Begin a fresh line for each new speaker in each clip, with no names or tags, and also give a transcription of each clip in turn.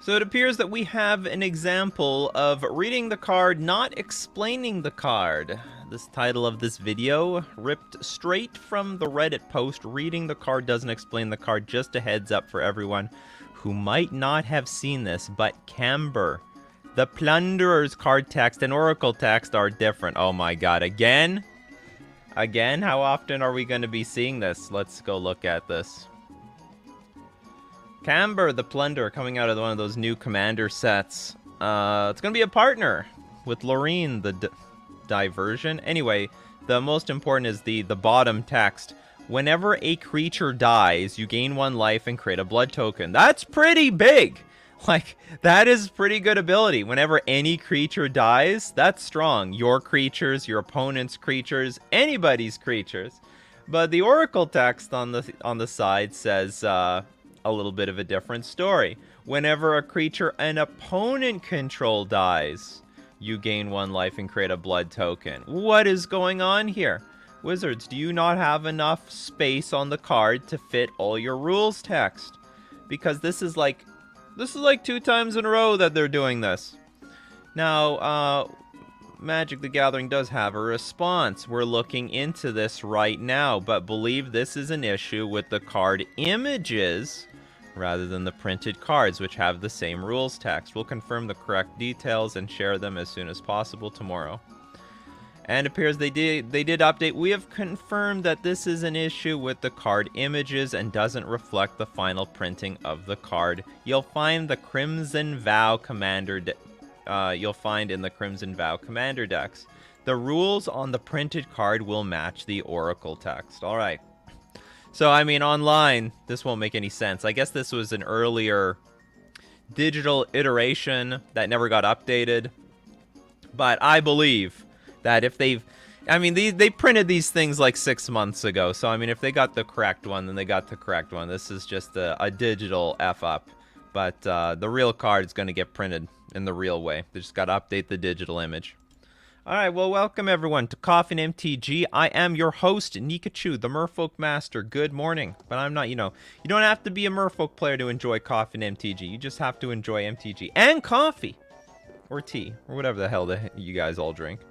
So it appears that we have an example of reading the card, not explaining the card. This title of this video, ripped straight from the Reddit post, reading the card doesn't explain the card, just a heads up for everyone who might not have seen this, but Camber, the Plunderer's card text and Oracle text are different. Oh my god, again? Again? How often are we going to be seeing this? Let's go look at this. Camber, the Plunderer, coming out of one of those new Commander sets. It's going to be a partner with Loreen, the Diversion. Anyway, the most important is the bottom text. Whenever a creature dies, you gain 1 life and create a blood token. That's pretty big! Like, that is pretty good ability. Whenever any creature dies, that's strong. Your creatures, your opponent's creatures, anybody's creatures. But the Oracle text on the side says, a little bit of a different story. Whenever a creature an opponent control dies, you gain 1 life and create a blood token. What is going on here? Wizards, do you not have enough space on the card to fit all your rules text? Because this is like 2 times in a row that they're doing this. Now, Magic the Gathering does have a response. We're looking into this right now, but believe this is an issue with the card images rather than the printed cards, which have the same rules text. We'll confirm the correct details and share them as soon as possible tomorrow. And it appears they did update. We have confirmed that this is an issue with the card images and doesn't reflect the final printing of the card. You'll find the Crimson Vow Commander you'll find in the Crimson Vow Commander decks. The rules on the printed card will match the Oracle text. All right. So, I mean, online, this won't make any sense. I guess this was an earlier digital iteration that never got updated. But I believe that if they've... I mean, they printed these things like 6 months ago. So, I mean, if they got the correct one, then they got the correct one. This is just a digital F-up. But the real card is going to get printed in the real way. They just got to update the digital image. Alright, well, welcome everyone to Coffee and MTG. I am your host, Nikachu, the Merfolk Master. Good morning. But I'm not, you don't have to be a Merfolk player to enjoy Coffee and MTG. You just have to enjoy MTG and coffee. Or tea. Or whatever the hell you guys all drink.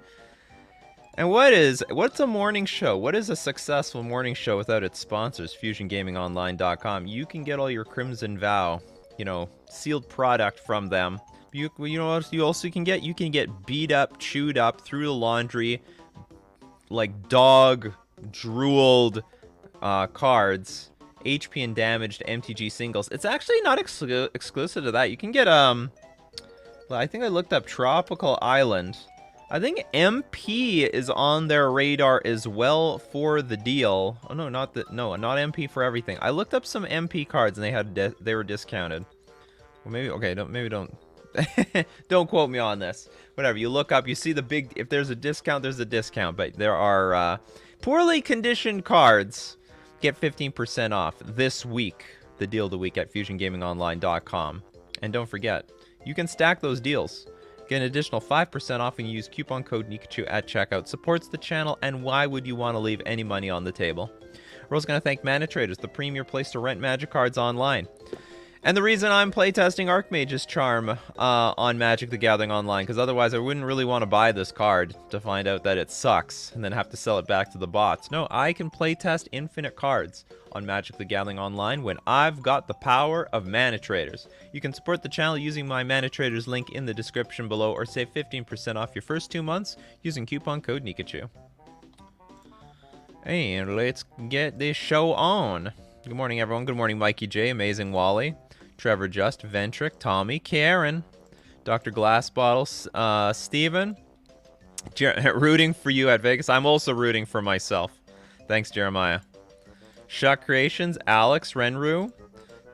And what's a morning show? What is a successful morning show without its sponsors? FusionGamingOnline.com. You can get all your Crimson Vow, sealed product from them. You know what you also can get? You can get beat up, chewed up, through the laundry, like dog drooled cards, HP and damaged MTG singles. It's actually not exclusive to that. You can get I think I looked up Tropical Island. I think MP is on their radar as well for the deal. Oh no, not MP for everything. I looked up some MP cards and they were discounted. Well, maybe okay, don't. Don't quote me on this. Whatever, you look up, you see the big... If there's a discount, there's a discount. But there are poorly conditioned cards. Get 15% off this week. The deal of the week at FusionGamingOnline.com. And don't forget, you can stack those deals. Get an additional 5% off and use coupon code Nikachu at checkout. Supports the channel, and why would you want to leave any money on the table? We're also going to thank Mana Traders, the premier place to rent Magic cards online. And the reason I'm playtesting Archmage's Charm on Magic the Gathering Online, because otherwise I wouldn't really want to buy this card to find out that it sucks and then have to sell it back to the bots. No, I can playtest infinite cards on Magic the Gathering Online when I've got the power of Mana Traders. You can support the channel using my Mana Traders link in the description below, or save 15% off your first 2 months using coupon code Nikachu. And let's get this show on. Good morning, everyone. Good morning, Mikey J, Amazing Wally, Trevor Just, Ventric, Tommy, Karen, Dr. Glassbottle, Steven, rooting for you at Vegas. I'm also rooting for myself. Thanks, Jeremiah. Shuck Creations, Alex, Renru,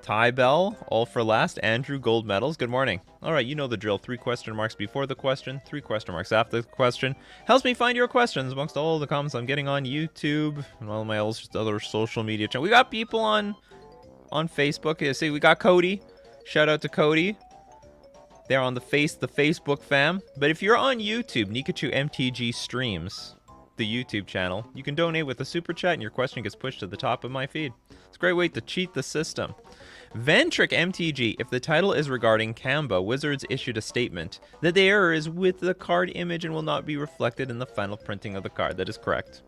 Ty Bell, all for last, Andrew, Gold Medals. Good morning. All right, you know the drill. 3 question marks before the question, 3 question marks after the question. Helps me find your questions amongst all the comments I'm getting on YouTube and all my other social media channels. We got people on Facebook. You see, we got Cody. Shout out to Cody. They're on the Facebook fam. But if you're on YouTube, Nikachu MTG streams the YouTube channel. You can donate with a super chat and your question gets pushed to the top of my feed. It's a great way to cheat the system. Ventric MTG, if the title is regarding Kamba, Wizards issued a statement that the error is with the card image and will not be reflected in the final printing of the card. That is correct.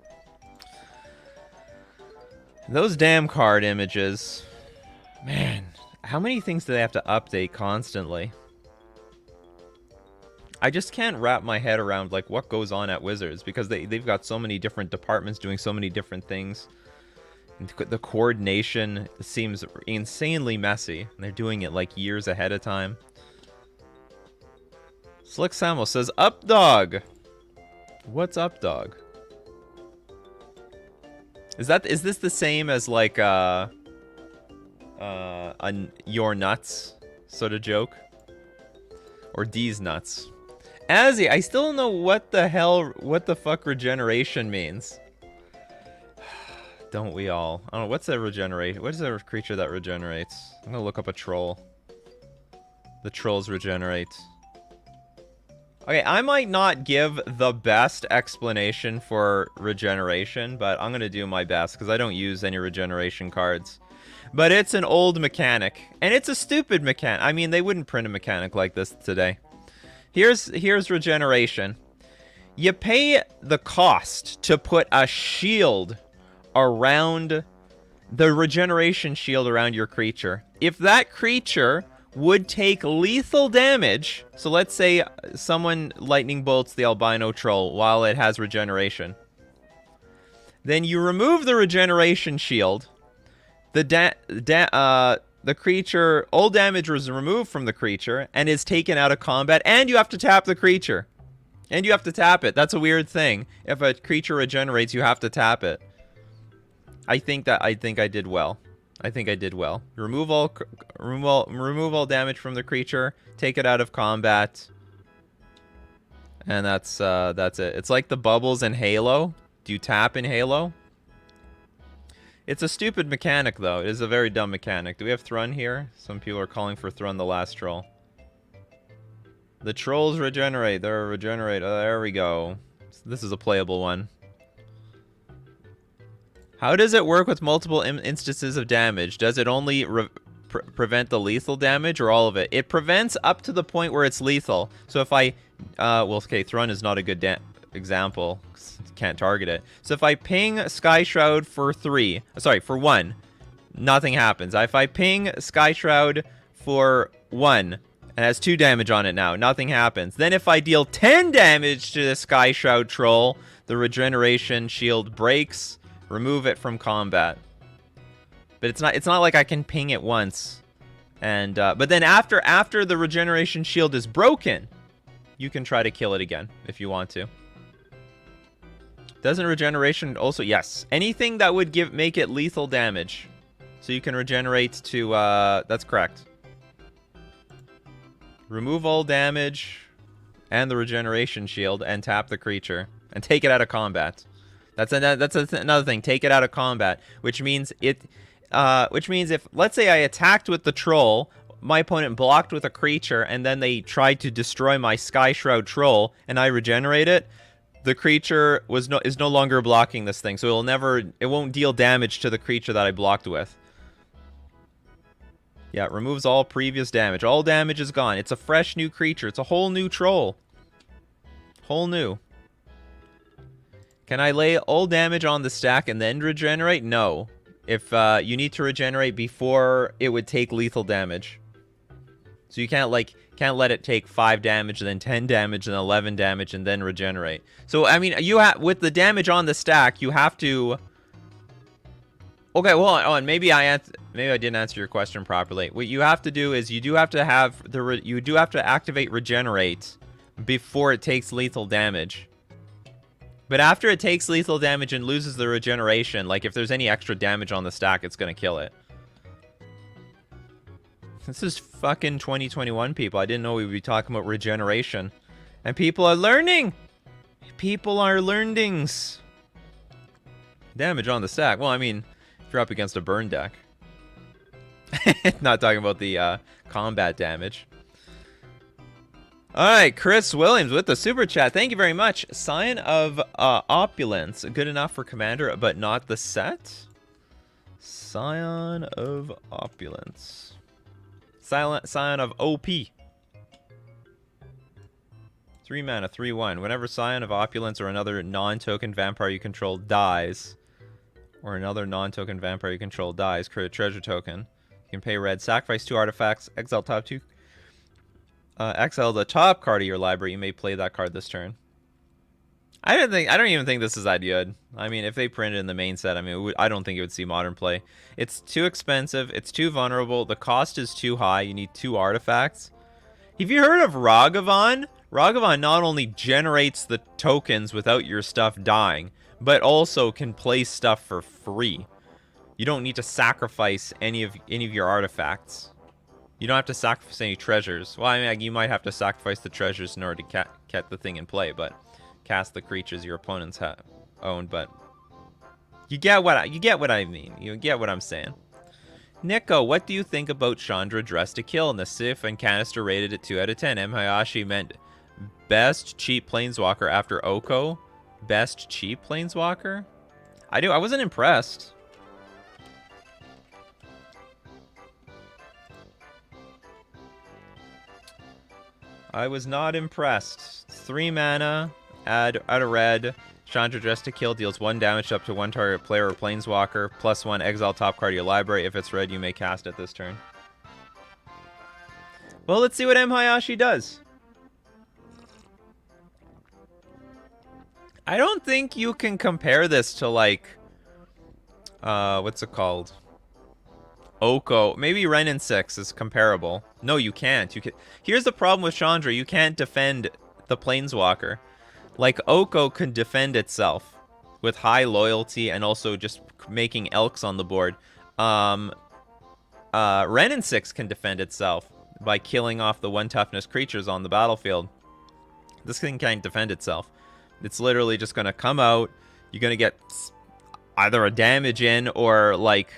Those damn card images. Man, how many things do they have to update constantly? I just can't wrap my head around like what goes on at Wizards, because they've got so many different departments doing so many different things. The coordination seems insanely messy, and they're doing it like years ahead of time. Slick Samo says, "Up dog." What's up dog? Is this the same as like a your nuts sort of joke? Or D's nuts? Azzy, I still don't know what the fuck regeneration means. Don't we all? I don't know, what's a regenerate? What is a creature that regenerates? I'm gonna look up a troll. The trolls regenerate. Okay, I might not give the best explanation for regeneration, but I'm gonna do my best, because I don't use any regeneration cards. But it's an old mechanic, and it's a stupid mechanic. I mean, they wouldn't print a mechanic like this today. Here's regeneration. You pay the cost to put a shield around the regeneration shield around your creature. If that creature would take lethal damage, so let's say someone lightning bolts the albino troll while it has regeneration, then you remove the regeneration shield. The creature, all damage was removed from the creature and is taken out of combat, and you have to tap the creature. And you have to tap it. That's a weird thing. If a creature regenerates, you have to tap it. I think I did well. I think I did well. Remove all damage from the creature, take it out of combat. And that's it. It's like the bubbles in Halo. Do you tap in Halo? It's a stupid mechanic, though. It is a very dumb mechanic. Do we have Thrun here? Some people are calling for Thrun the last troll. The trolls regenerate. They're regenerate. Oh, there we go. This is a playable one. How does it work with multiple instances of damage? Does it only prevent the lethal damage or all of it? It prevents up to the point where it's lethal. So if I... well, okay, Thrun is not a good example. Can't target it. So if I ping Sky Shroud for 1, nothing happens. If I ping Sky Shroud for 1, and it has 2 damage on it now, nothing happens. Then if I deal 10 damage to the Sky Shroud troll, the regeneration shield breaks, remove it from combat. But it's not like I can ping it once. And but then after the regeneration shield is broken, you can try to kill it again if you want to. Doesn't regeneration also... Yes. Anything that would make it lethal damage. So you can regenerate to... that's correct. Remove all damage and the regeneration shield and tap the creature. And take it out of combat. That's another thing. Take it out of combat. Which means if... let's say I attacked with the troll, my opponent blocked with a creature, and then they tried to destroy my Sky Shroud troll, and I regenerate it, the creature is no longer blocking this thing, so it won't deal damage to the creature that I blocked with. Yeah, it removes all previous damage. All damage is gone. It's a fresh new creature. It's a whole new troll. Whole new. Can I lay all damage on the stack and then regenerate? No. If you need to regenerate before it would take lethal damage. So you can't let it take 5 damage, then 10 damage, then 11 damage, and then regenerate. So, I mean, with the damage on the stack, you have to... Okay, well, and maybe I didn't answer your question properly. What you have to do is you do have to activate regenerate before it takes lethal damage. But after it takes lethal damage and loses the regeneration, like if there's any extra damage on the stack, it's gonna kill it. This is fucking 2021, people. I didn't know we'd be talking about regeneration. And people are learning! People are learnings. Damage on the stack. Well, I mean, if you're up against a burn deck. Not talking about the combat damage. Alright, Chris Williams with the super chat. Thank you very much. Sign of Opulence. Good enough for Commander, but not the set? Scion of Opulence. Scion of OP. 3 mana, 3/1. Whenever Scion of Opulence or another non-token vampire you control dies, create a treasure token. You can pay red, sacrifice 2 artifacts, exile top 2. Exile the top card of your library. You may play that card this turn. I don't even think this is that good. I mean, if they print it in the main set, I mean, I don't think it would see modern play. It's too expensive. It's too vulnerable. The cost is too high. You need 2 artifacts. Have you heard of Ragavan? Ragavan not only generates the tokens without your stuff dying, but also can play stuff for free. You don't need to sacrifice any of your artifacts. You don't have to sacrifice any treasures. Well, I mean, you might have to sacrifice the treasures in order to get the thing in play, but cast the creatures your opponents own. But you get what I mean. You get what I'm saying. Nico, what do you think about Chandra Dress to Kill? And the Sif and Canister rated it 2 out of 10. M. Hayashi meant best cheap planeswalker after Oko. Best cheap planeswalker? I wasn't impressed. I was not impressed. 3 mana, add a red. Chandra Dress to Kill deals 1 damage up to 1 target player or planeswalker. +1, exile top card of your library. If it's red, you may cast it this turn. Well, let's see what M. Hayashi does. I don't think you can compare this to, like, what's it called? Oko. Maybe Ren and 6 is comparable. No, you can't. Here's the problem with Chandra. You can't defend the Planeswalker. Like, Oko can defend itself with high loyalty and also just making Elks on the board. Ren and 6 can defend itself by killing off the 1 toughness creatures on the battlefield. This thing can't defend itself. It's literally just going to come out. You're going to get either a damage in or, like...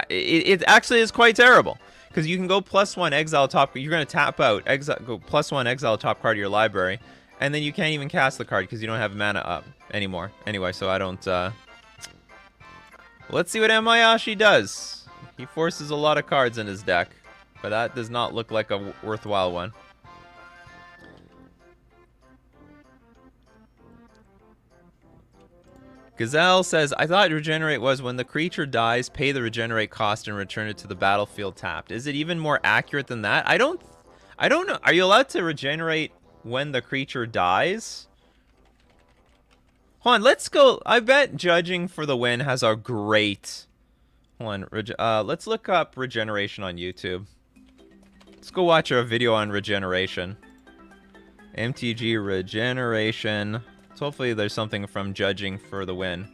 It actually is quite terrible. Because you can go +1 exile top... You're going to tap out, go +1 exile top card of your library. And then you can't even cast the card because you don't have mana up anymore. Anyway, so I don't... Let's see what M. Hayashi does. He forces a lot of cards in his deck. But that does not look like a worthwhile one. Gazelle says, I thought Regenerate was when the creature dies, pay the Regenerate cost and return it to the battlefield tapped. Is it even more accurate than that? I don't know. Are you allowed to Regenerate when the creature dies? Hold on, let's go. I bet Judging for the Win has a great... Hold on, let's look up Regeneration on YouTube. Let's go watch a video on Regeneration. MTG Regeneration... So hopefully there's something from Judging for the Win.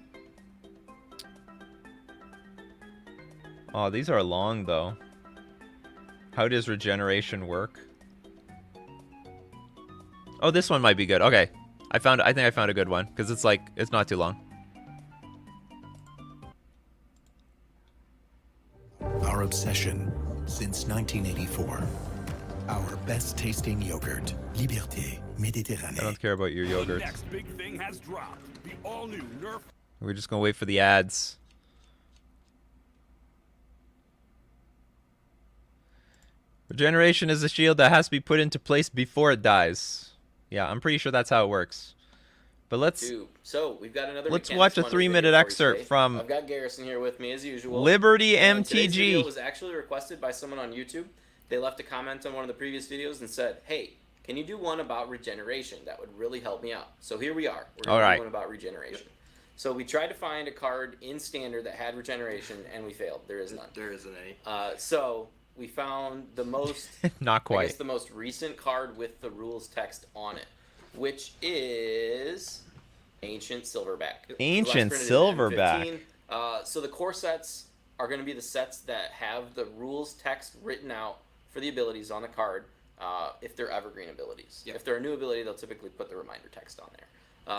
Oh, these are long though. How does Regeneration work? Oh, this one might be good. Okay. I think I found a good one because it's not too long.
Our obsession since 1984. Our best tasting yogurt, Liberté Méditerranée.
I don't care about your yogurt.
The next big thing has dropped. The all-new Nerf.
We're just gonna wait for the ads. Regeneration is a shield that has to be put into place before it dies. Yeah, I'm pretty sure that's how it works. But let's
we've got another.
Let's watch a 3-minute excerpt from.
I've got Garrison here with me as usual.
Liberty
Today's video
MTG.
was actually requested by someone on YouTube. They left a comment on one of the previous videos and said, "Hey, can you do one about Regeneration? That would really help me out." So here we are. We're going to do one about Regeneration. So we tried to find a card in Standard that had Regeneration, and we failed. There is none.
There isn't any.
So we found the most,
Not quite.
I guess the most recent card with the rules text on it, which is Ancient Silverback.
Ancient
Last printed in
Silverback.
M15. So the core sets are going to be the sets that have the rules text written out for the abilities on the card, if they're evergreen abilities.
Yep.
If they're a new ability, they'll typically put the reminder text on there.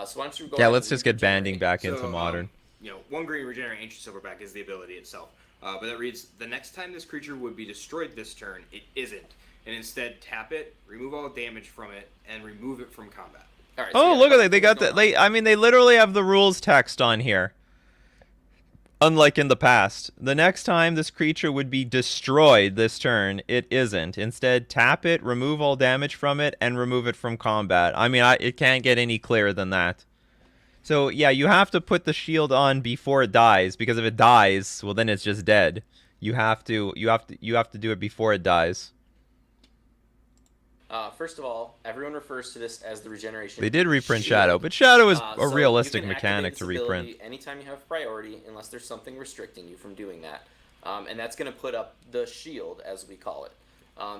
So why don't you go?
Yeah,
ahead
let's
and
just get
Regenerate.
banding back into Modern.
You know, 1 green Regenerate Ancient Silverback is the ability itself. But that reads, the next time this creature would be destroyed this turn, it isn't. And instead, tap it, remove all damage from it, and remove it from combat.
All right,
Oh,
yeah,
look at that. They got that.
going on.
I mean, they literally have the rules text on here. Unlike in the past. The next time this creature would be destroyed this turn, it isn't. Instead, tap it, remove all damage from it, and remove it from combat. I mean, it can't get any clearer than that. So, yeah, you have to put the shield on before it dies, because if it dies, well, then it's just dead. You have to do it before it dies.
First of all, everyone refers to this as the regeneration.
They did reprint
shield.
Shadow, but Shadow is a
So
realistic
you can
mechanic
activate
to
this ability
reprint.
anytime you have priority, unless there's something restricting you from doing that. And that's going to put up the shield, as we call it.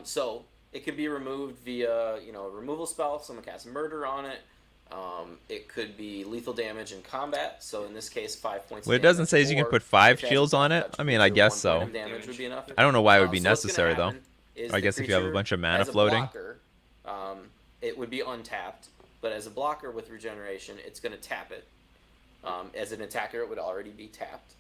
So it could be removed via, you know, a removal spell if someone casts Murder on it. It could be lethal damage in combat. So in this case, 5 points.
What it
damage,
doesn't say is you can
or
put 5
if it has
shields
a
on it.
touch
I mean, I
creature,
guess
1 point
so.
of damage would be enough.
I don't know why it would be
So what's gonna
necessary, though.
happen is
I
the
guess if you have a
creature,
bunch of mana
as a
floating.
blocker, it would be untapped. But as a blocker with regeneration, it's going to tap it. As an attacker, it would already be tapped.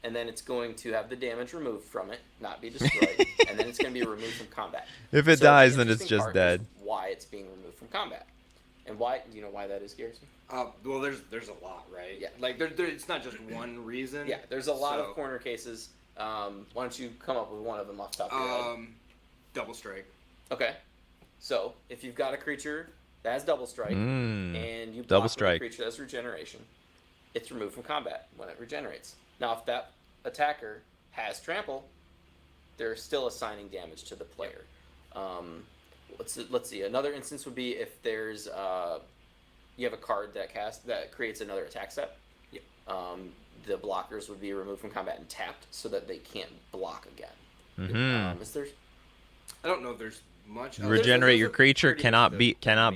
And then it's going to have the damage removed from it, not be destroyed. And then it's going to be removed from combat.
If it
So the
dies, then it's
interesting
just
part
dead.
is why it's being removed from combat. And why, do you know why that is, Garrison?
Well, there's a lot, right?
Yeah.
Like it's not just one reason.
Yeah, there's a lot
So,
of corner cases. Why don't you come up with one of them off the top of your head?
Double strike.
Okay. So, if you've got a creature that has double strike, and you
double
block
strike.
a creature that has regeneration, it's removed from combat when it regenerates. Now, if that attacker has trample, they're still assigning damage to the player. Let's see. Another instance would be if there's you have a card that creates another attack step.
Yeah.
The blockers would be removed from combat and tapped so that they can't block again.
Mm-hmm.
Is there?
I don't know if there's much.
Regenerate your creature cannot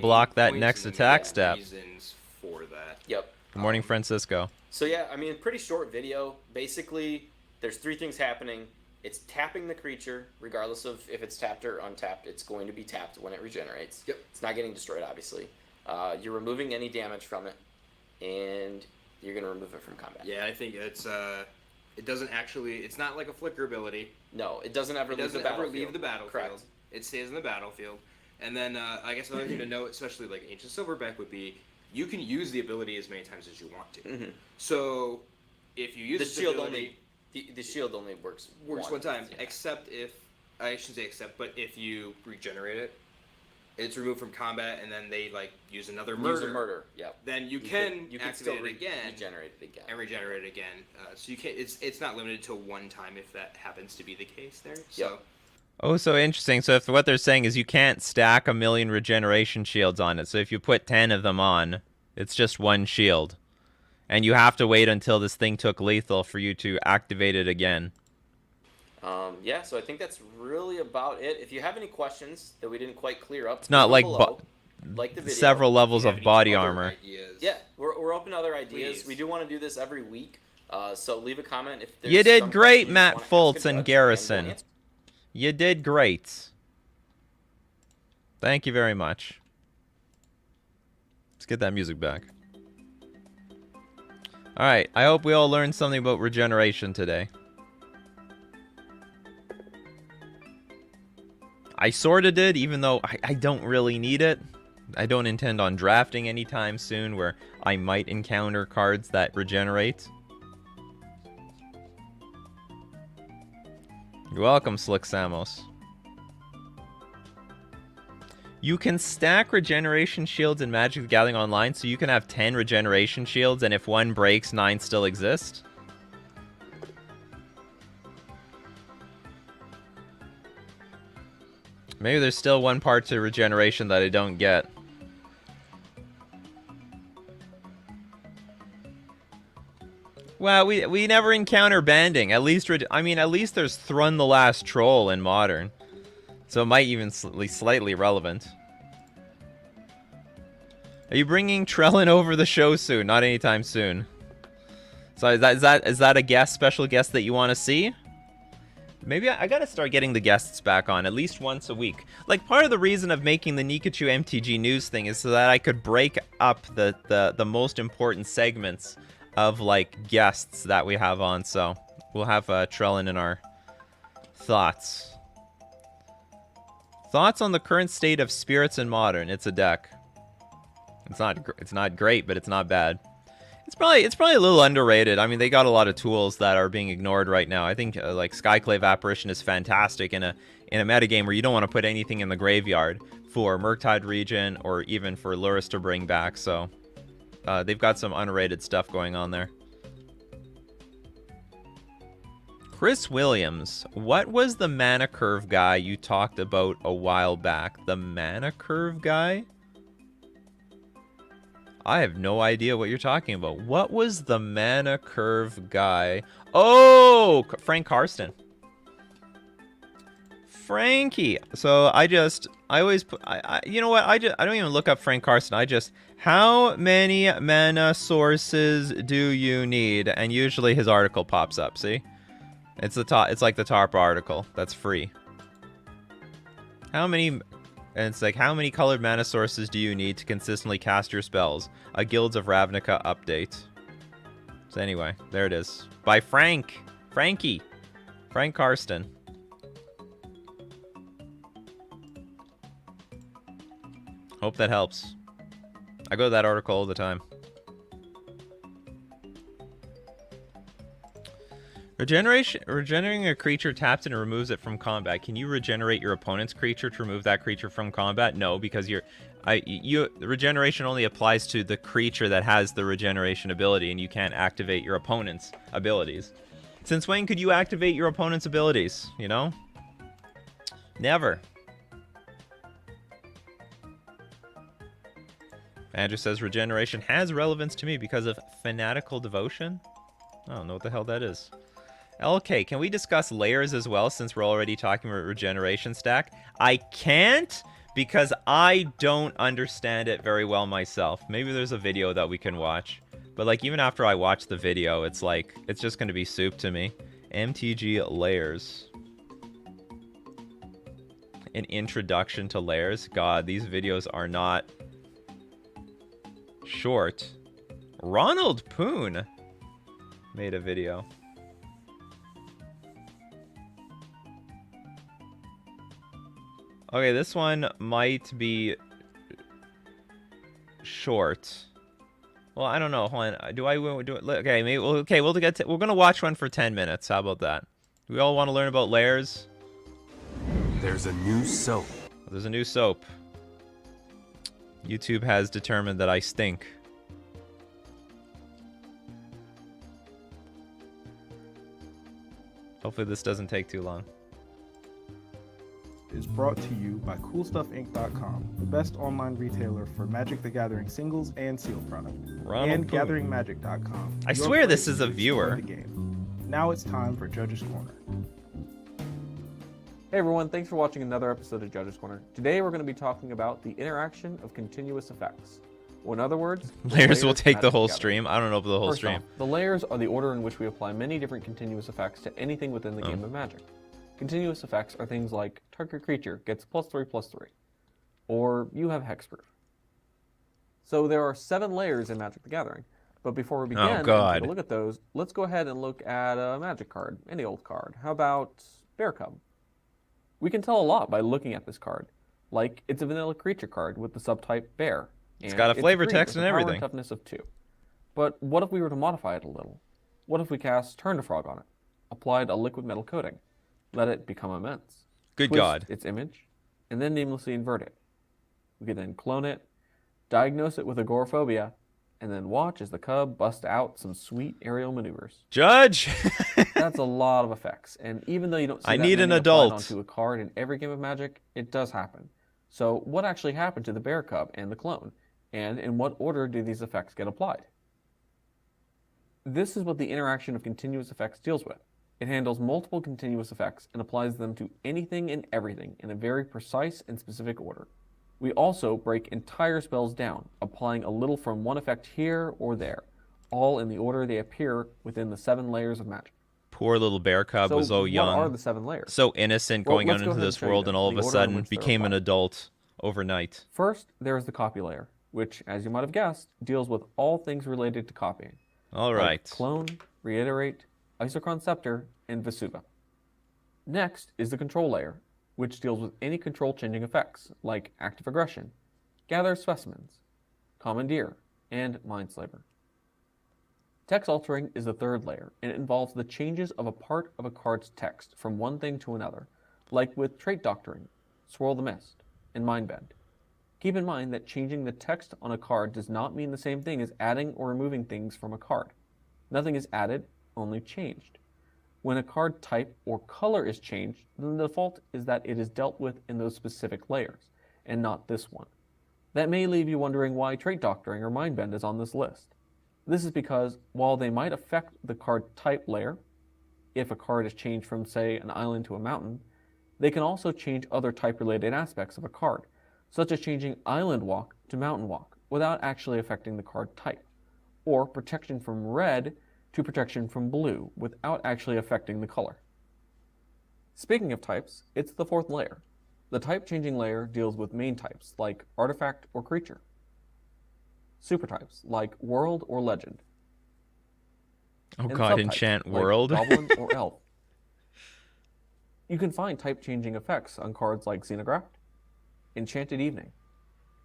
block that next attack step.
Reasons for that.
Yep.
Good morning, Francisco.
So yeah, I mean, pretty short video. Basically, there's 3 things happening. It's tapping the creature, regardless of if it's tapped or untapped. It's going to be tapped when it regenerates.
Yep.
It's not getting destroyed, obviously. You're removing any damage from it, and you're going to remove it from combat.
Yeah, I think it's it doesn't actually. It's not like a flicker ability.
No, it doesn't ever leave the battlefield. Correct.
It stays in the battlefield. And then I guess another thing to note, especially like Ancient Silverback, would be you can use the ability as many times as you want to.
Mm-hmm.
So if you use
The
this
shield
ability,
the shield only works
one time,
Yeah.
except if I shouldn't say except, but if you regenerate it, it's removed from combat, and then they like use another murder.
Use a murder. Yep.
Then you can
still
activate it again,
regenerate it again.
and regenerate it again. So you can. It's not limited to one time if that happens to be the case there. So.
Yep.
Oh, so interesting. So if what they're saying is you can't stack a million regeneration shields on it. So if you put 10 of them on, it's just one shield. And you have to wait until this thing took lethal for you to activate it again.
Yeah, so I think that's really about it. If you have any questions that we didn't quite clear up,
It's not like
like the video.
several levels
If you
of
have any
body
other
armor.
ideas,
Yeah, we're open to other ideas.
Please.
We do want to do this every week. So leave a comment if there's
You did
some
great,
question you
Matt
wanna ask
Foltz
a
and
judge,
Garrison.
we'll answer.
You did great. Thank you very much. Let's get that music back. Alright, I hope we all learned something about regeneration today. I sorta did, even though I don't really need it. I don't intend on drafting anytime soon where I might encounter cards that regenerate. You're welcome, Slick Samos. You can stack regeneration shields in Magic the Gathering Online, so you can have 10 regeneration shields, and if one breaks, 9 still exist. Maybe there's still one part to regeneration that I don't get. Well, we never encounter banding. At least, I mean, at least there's Thrun the Last Troll in Modern. So it might even be slightly relevant. Are you bringing Trellin over the show soon? Not anytime soon. So is that a guest, special guest that you want to see? Maybe I gotta start getting the guests back on at least once a week. Like, part of the reason of making the Nikachu MTG news thing is so that I could break up the most important segments of, like, guests that we have on. So we'll have Trellin in our thoughts. Thoughts on the current state of Spirits in Modern. It's a deck. It's not great, but it's not bad. It's probably a little underrated. I mean, they got a lot of tools that are being ignored right now. I think like Skyclave Apparition is fantastic in a metagame where you don't want to put anything in the graveyard for Murktide Regen or even for Lurrus to bring back. So they've got some underrated stuff going on there. Chris Williams, what was the mana curve guy you talked about a while back? The mana curve guy? I have no idea what you're talking about. What was the mana curve guy? Oh, Frank Karsten. Frankie. So I always put, you know what? I don't even look up Frank Karsten. How many mana sources do you need? And usually his article pops up. See, it's like the top article. That's free. And it's like, how many colored mana sources do you need to consistently cast your spells? A Guilds of Ravnica update. So anyway, there it is. By Frank Karsten. Hope that helps. I go to that article all the time. Regenerating a creature taps and removes it from combat. Can you regenerate your opponent's creature to remove that creature from combat? No, because the regeneration only applies to the creature that has the regeneration ability, and you can't activate your opponent's abilities. Since when could you activate your opponent's abilities? You know? Never. Andrew says regeneration has relevance to me because of fanatical devotion. I don't know what the hell that is. LK, can we discuss layers as well since we're already talking about regeneration stack? I can't because I don't understand it very well myself. Maybe there's a video that we can watch. But like even after I watch the video, it's like, it's just going to be soup to me. MTG layers. An introduction to layers. God, these videos are not short. Ronald Poon made a video. Okay, this one might be short. Well, I don't know. Hold on. Do it? Okay, maybe. Okay, we're gonna watch one for 10 minutes. How about that? Do we all want to learn about layers?
There's a new soap.
There's a new soap. YouTube has determined that I stink. Hopefully this doesn't take too long.
Is brought to you by CoolStuffInc.com, the best online retailer for Magic the Gathering singles and sealed product, and GatheringMagic.com.
I swear this is a viewer.
The game. Now it's time for Judge's Corner.
Hey everyone, thanks for watching another episode of Judge's Corner. Today we're going to be talking about the interaction of continuous effects. Or in other words,
layers will take the whole stream. I don't know if the whole stream.
The layers are the order in which we apply many different continuous effects to anything within the game of Magic. Continuous effects are things like target creature gets +3/+3, or you have hexproof. So there are 7 layers in Magic the Gathering. But before we begin and take a look at those, let's go ahead and look at a Magic card, any old card. How about Bear Cub? We can tell a lot by looking at this card. Like, it's a vanilla creature card with the subtype Bear.
It's got a flavor text and everything.
Power and toughness of 2. But what if we were to modify it a little? What if we cast Turn to Frog on it? Applied a liquid metal coating. Let it become immense.
Good
Twist
God.
its image, and then namelessly invert it. We could then clone it, diagnose it with agoraphobia, and then watch as the cub busts out some sweet aerial maneuvers.
Judge!
That's a lot of effects, and even though you don't see
I
that
need
many
an
applied
adult
onto a card in every game of Magic, it does happen. So what actually happened to the Bear Cub and the clone? And in what order do these effects get applied? This is what the interaction of continuous effects deals with. It handles multiple continuous effects and applies them to anything and everything in a very precise and specific order. We also break entire spells down, applying a little from one effect here or there, all in the order they appear within the 7 layers of Magic.
Poor little Bear Cub was so young.
What are the 7 layers?
So innocent going out into this world and all of a sudden became an adult overnight.
First, there is the copy layer, which, as you might have guessed, deals with all things related to copying.
All right.
Like clone, reiterate, Isochron Scepter, and Vesuva. Next is the control layer, which deals with any control changing effects, like Active Aggression, Gather Specimens, Commandeer, and Mindslaver. Text altering is the third layer, and it involves the changes of a part of a card's text from one thing to another, like with Trait Doctoring, Swirl the Mist, and Mindbend. Keep in mind that changing the text on a card does not mean the same thing as adding or removing things from a card. Nothing is added, only changed. When a card type or color is changed, then the default is that it is dealt with in those specific layers, and not this one. That may leave you wondering why Trait Doctoring or Mindbend is on this list. This is because, while they might affect the card type layer, if a card is changed from, say, an island to a mountain, they can also change other type-related aspects of a card, such as changing Island Walk to Mountain Walk, without actually affecting the card type, or protection from red to protection from blue, without actually affecting the color. Speaking of types, it's the fourth layer. The type-changing layer deals with main types, like artifact or creature. Supertypes, like world or legend.
Oh
And
god,
subtypes,
enchant
like
world.
goblin or elf. You can find type-changing effects on cards like Xenograph, Enchanted Evening,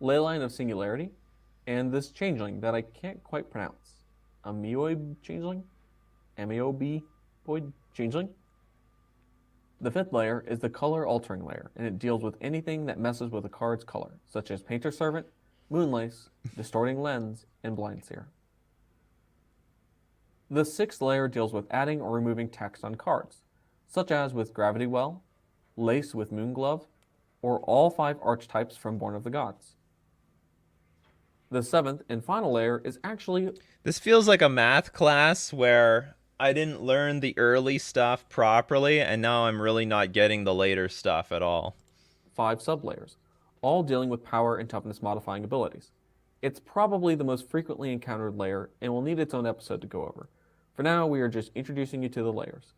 Leyline of Singularity, and this changeling that I can't quite pronounce. Amoeboid changeling? Amoeboid changeling? The fifth layer is the color altering layer, and it deals with anything that messes with a card's color, such as Painter's Servant, Moonlace, Distorting Lens, and Blindseer. The sixth layer deals with adding or removing text on cards, such as with Gravity Well, Lace with Moonglove, or all 5 archetypes from Born of the Gods. The seventh and final layer is actually...
This feels like a math class where I didn't learn the early stuff properly, and now I'm really not getting the later stuff at all.
5 sublayers, all dealing with power and toughness modifying abilities. It's probably the most frequently encountered layer and will need its own episode to go over. For now, we are just introducing you to the layers.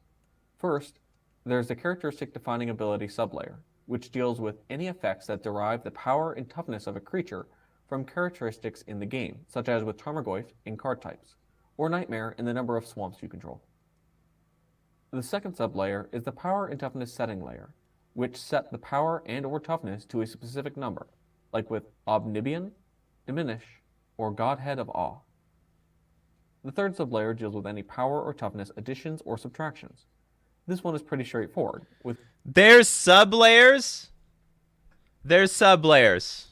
First, there's the characteristic defining ability sublayer, which deals with any effects that derive the power and toughness of a creature from characteristics in the game, such as with Tarmogoyf in card types, or Nightmare in the number of swamps you control. The second sublayer is the power and toughness setting layer, which set the power and or toughness to a specific number, like with Omnibian, Diminish, or Godhead of Awe. The third sublayer deals with any power or toughness additions or subtractions. This one is pretty straightforward, with...
There's sublayers? There's sublayers.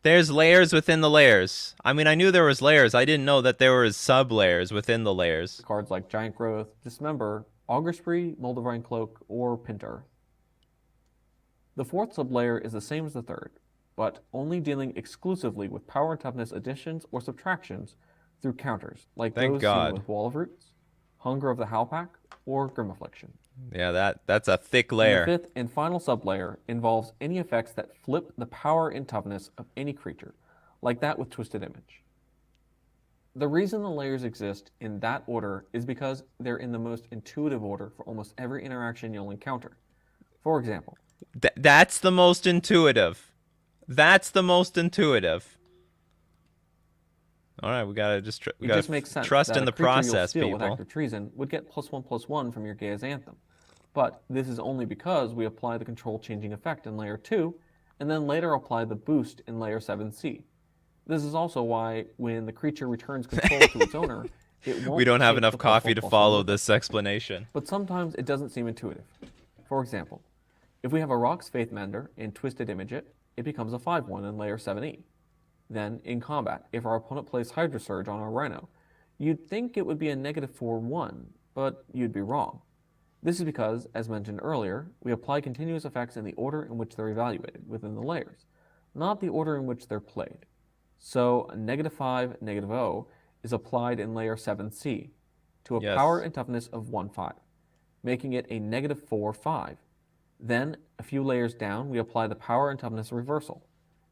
There's layers within the layers. I mean, I knew there was layers. I didn't know that there was sublayers within the layers.
Cards like Giant Growth, Dismember, Augur Spree, Moldavine Cloak, or Pinter. The fourth sublayer is the same as the third, but only dealing exclusively with power and toughness additions or subtractions through counters, like those seen with Wall of Roots, Hunger of the Howlpack, or Grim Affliction.
Yeah, that's a thick layer.
And the fifth and final sublayer involves any effects that flip the power and toughness of any creature, like that with Twisted Image. The reason the layers exist in that order is because they're in the most intuitive order for almost every interaction you'll encounter. For example,
that's the most intuitive. That's the most intuitive. All right, we gotta just trust in the process, people.
With Act of Treason would get +1/+1 from your Gaia's Anthem, but this is only because we apply the control changing effect in layer 2, and then later apply the boost in layer 7C. This is also why when the creature returns control to its owner, it won't.
We don't have enough coffee to follow this explanation.
But sometimes it doesn't seem intuitive. For example, if we have a Rock's Faith Mender and Twisted Image it becomes a 5/1 in layer 7E. Then, in combat, if our opponent plays Hydra Surge on our Rhino, you'd think it would be a -4/1, but you'd be wrong. This is because, as mentioned earlier, we apply continuous effects in the order in which they're evaluated within the layers, not the order in which they're played. So, a -5, -0 is applied in layer 7C to a power and toughness of 1/5, making it a -4/5. Then, a few layers down, we apply the power and toughness reversal,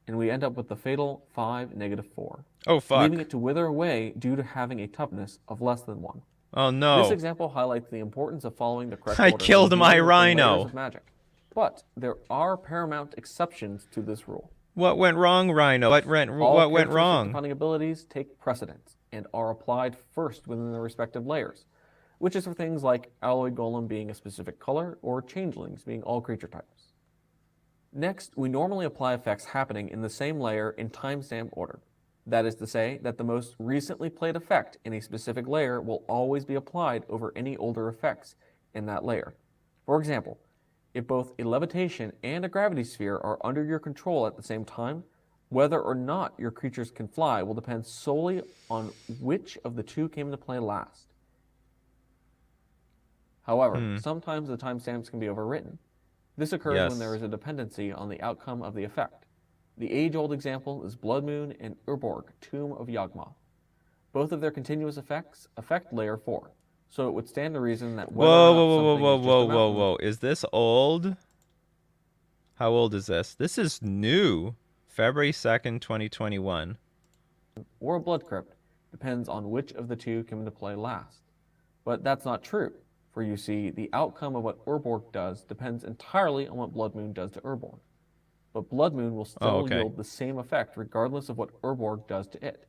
and we end up with the fatal 5 -4.
Oh, fuck.
Leaving it to wither away due to having a toughness of less than 1.
Oh, no.
This example highlights the importance of following the correct
I
order.
killed my Rhino.
Of magic. But there are paramount exceptions to this rule.
What went wrong, Rhino? What went wrong?
Defining abilities take precedence and are applied first within their respective layers, which is for things like Alloy Golem being a specific color or Changelings being all creature types. Next, we normally apply effects happening in the same layer in timestamp order. That is to say that the most recently played effect in a specific layer will always be applied over any older effects in that layer. For example, if both a levitation and a gravity sphere are under your control at the same time, whether or not your creatures can fly will depend solely on which of the two came into play last. However, sometimes the timestamps can be overwritten. This occurs when there is a dependency on the outcome of the effect. The age-old example is Blood Moon and Urborg, Tomb of Yawgmoth. Both of their continuous effects affect Layer 4, so it would stand to reason that whether or not something is just a mountain...
Is this old? How old is this? This is new. February 2nd, 2021.
Or a Blood Crypt depends on which of the two came into play last. But that's not true, for you see, the outcome of what Urborg does depends entirely on what Blood Moon does to Urborg. But Blood Moon will still yield the same effect regardless of what Urborg does to it.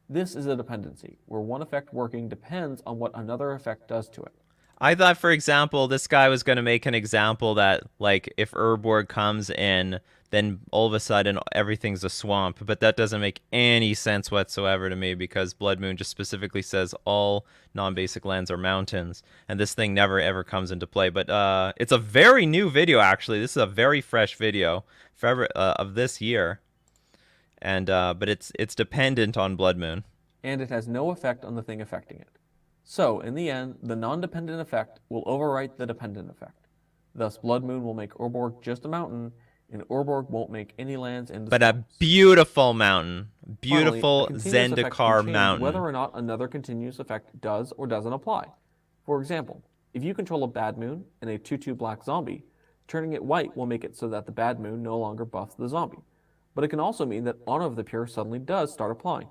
This is a dependency, where one effect working depends on what another effect does to it.
I thought, for example, this guy was going to make an example that, like, if Urborg comes in, then all of a sudden everything's a swamp. But that doesn't make any sense whatsoever to me, because Blood Moon just specifically says all non-basic lands are mountains. And this thing never, ever comes into play. But it's a very new video, actually. This is a very fresh video of this year. And but it's dependent on Blood Moon.
And it has no effect on the thing affecting it. So, in the end, the non-dependent effect will overwrite the dependent effect. Thus, Blood Moon will make Urborg just a mountain, and Urborg won't make any lands into
But
swamps.
a beautiful mountain. Beautiful
Finally,
Zendikar mountain.
Whether or not another continuous effect does or doesn't apply. For example, if you control a Bad Moon and a 2/2 black zombie, turning it white will make it so that the Bad Moon no longer buffs the zombie. But it can also mean that Honor of the Pure suddenly does start applying.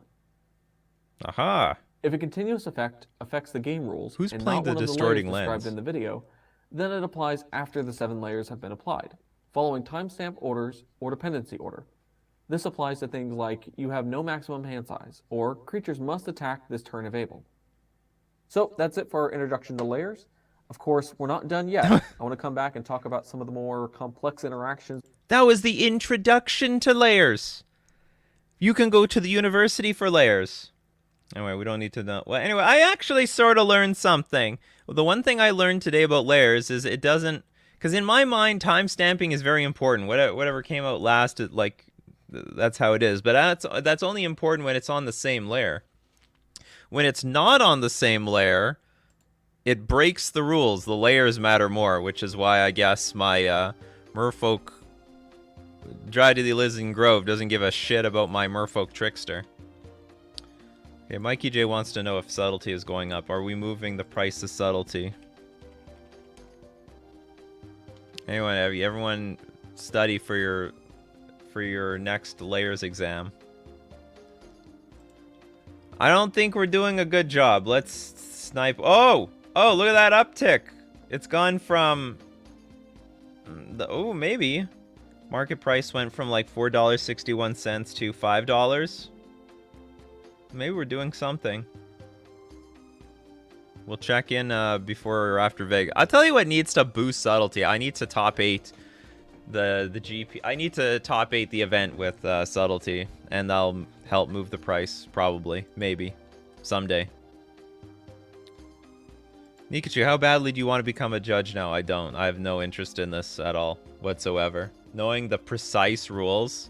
Aha.
If a continuous effect affects the game rules
Who's
and
playing
not
the
one of the
distorting
layers
lens?
described in the video, then it applies after the 7 layers have been applied, following timestamp orders or dependency order. This applies to things like you have no maximum hand size, or creatures must attack this turn if able. So that's it for our introduction to layers. Of course, we're not done yet. I want to come back and talk about some of the more complex interactions.
That was the introduction to layers. You can go to the university for layers. Anyway, we don't need to know. Well, anyway, I actually sort of learned something. The one thing I learned today about layers is it doesn't... Because in my mind, timestamping is very important. Whatever came out last, that's how it is. But that's only important when it's on the same layer. When it's not on the same layer, it breaks the rules. The layers matter more, which is why I guess my Merfolk Dry to the Elysian Grove doesn't give a shit about my Merfolk Trickster. Okay, Mikey J wants to know if subtlety is going up. Are we moving the price of subtlety? Anyway, everyone study for your next layers exam. I don't think we're doing a good job. Let's snipe. Oh, look at that uptick. It's gone from maybe market price went from like $4.61 to $5. Maybe we're doing something. We'll check in before or after Vega. I'll tell you what needs to boost subtlety. I need to top 8 the GP. I need to top 8 the event with subtlety, and that'll help move the price, probably, maybe, someday. Nikachu, how badly do you want to become a judge now? I don't. I have no interest in this at all, whatsoever. Knowing the precise rules,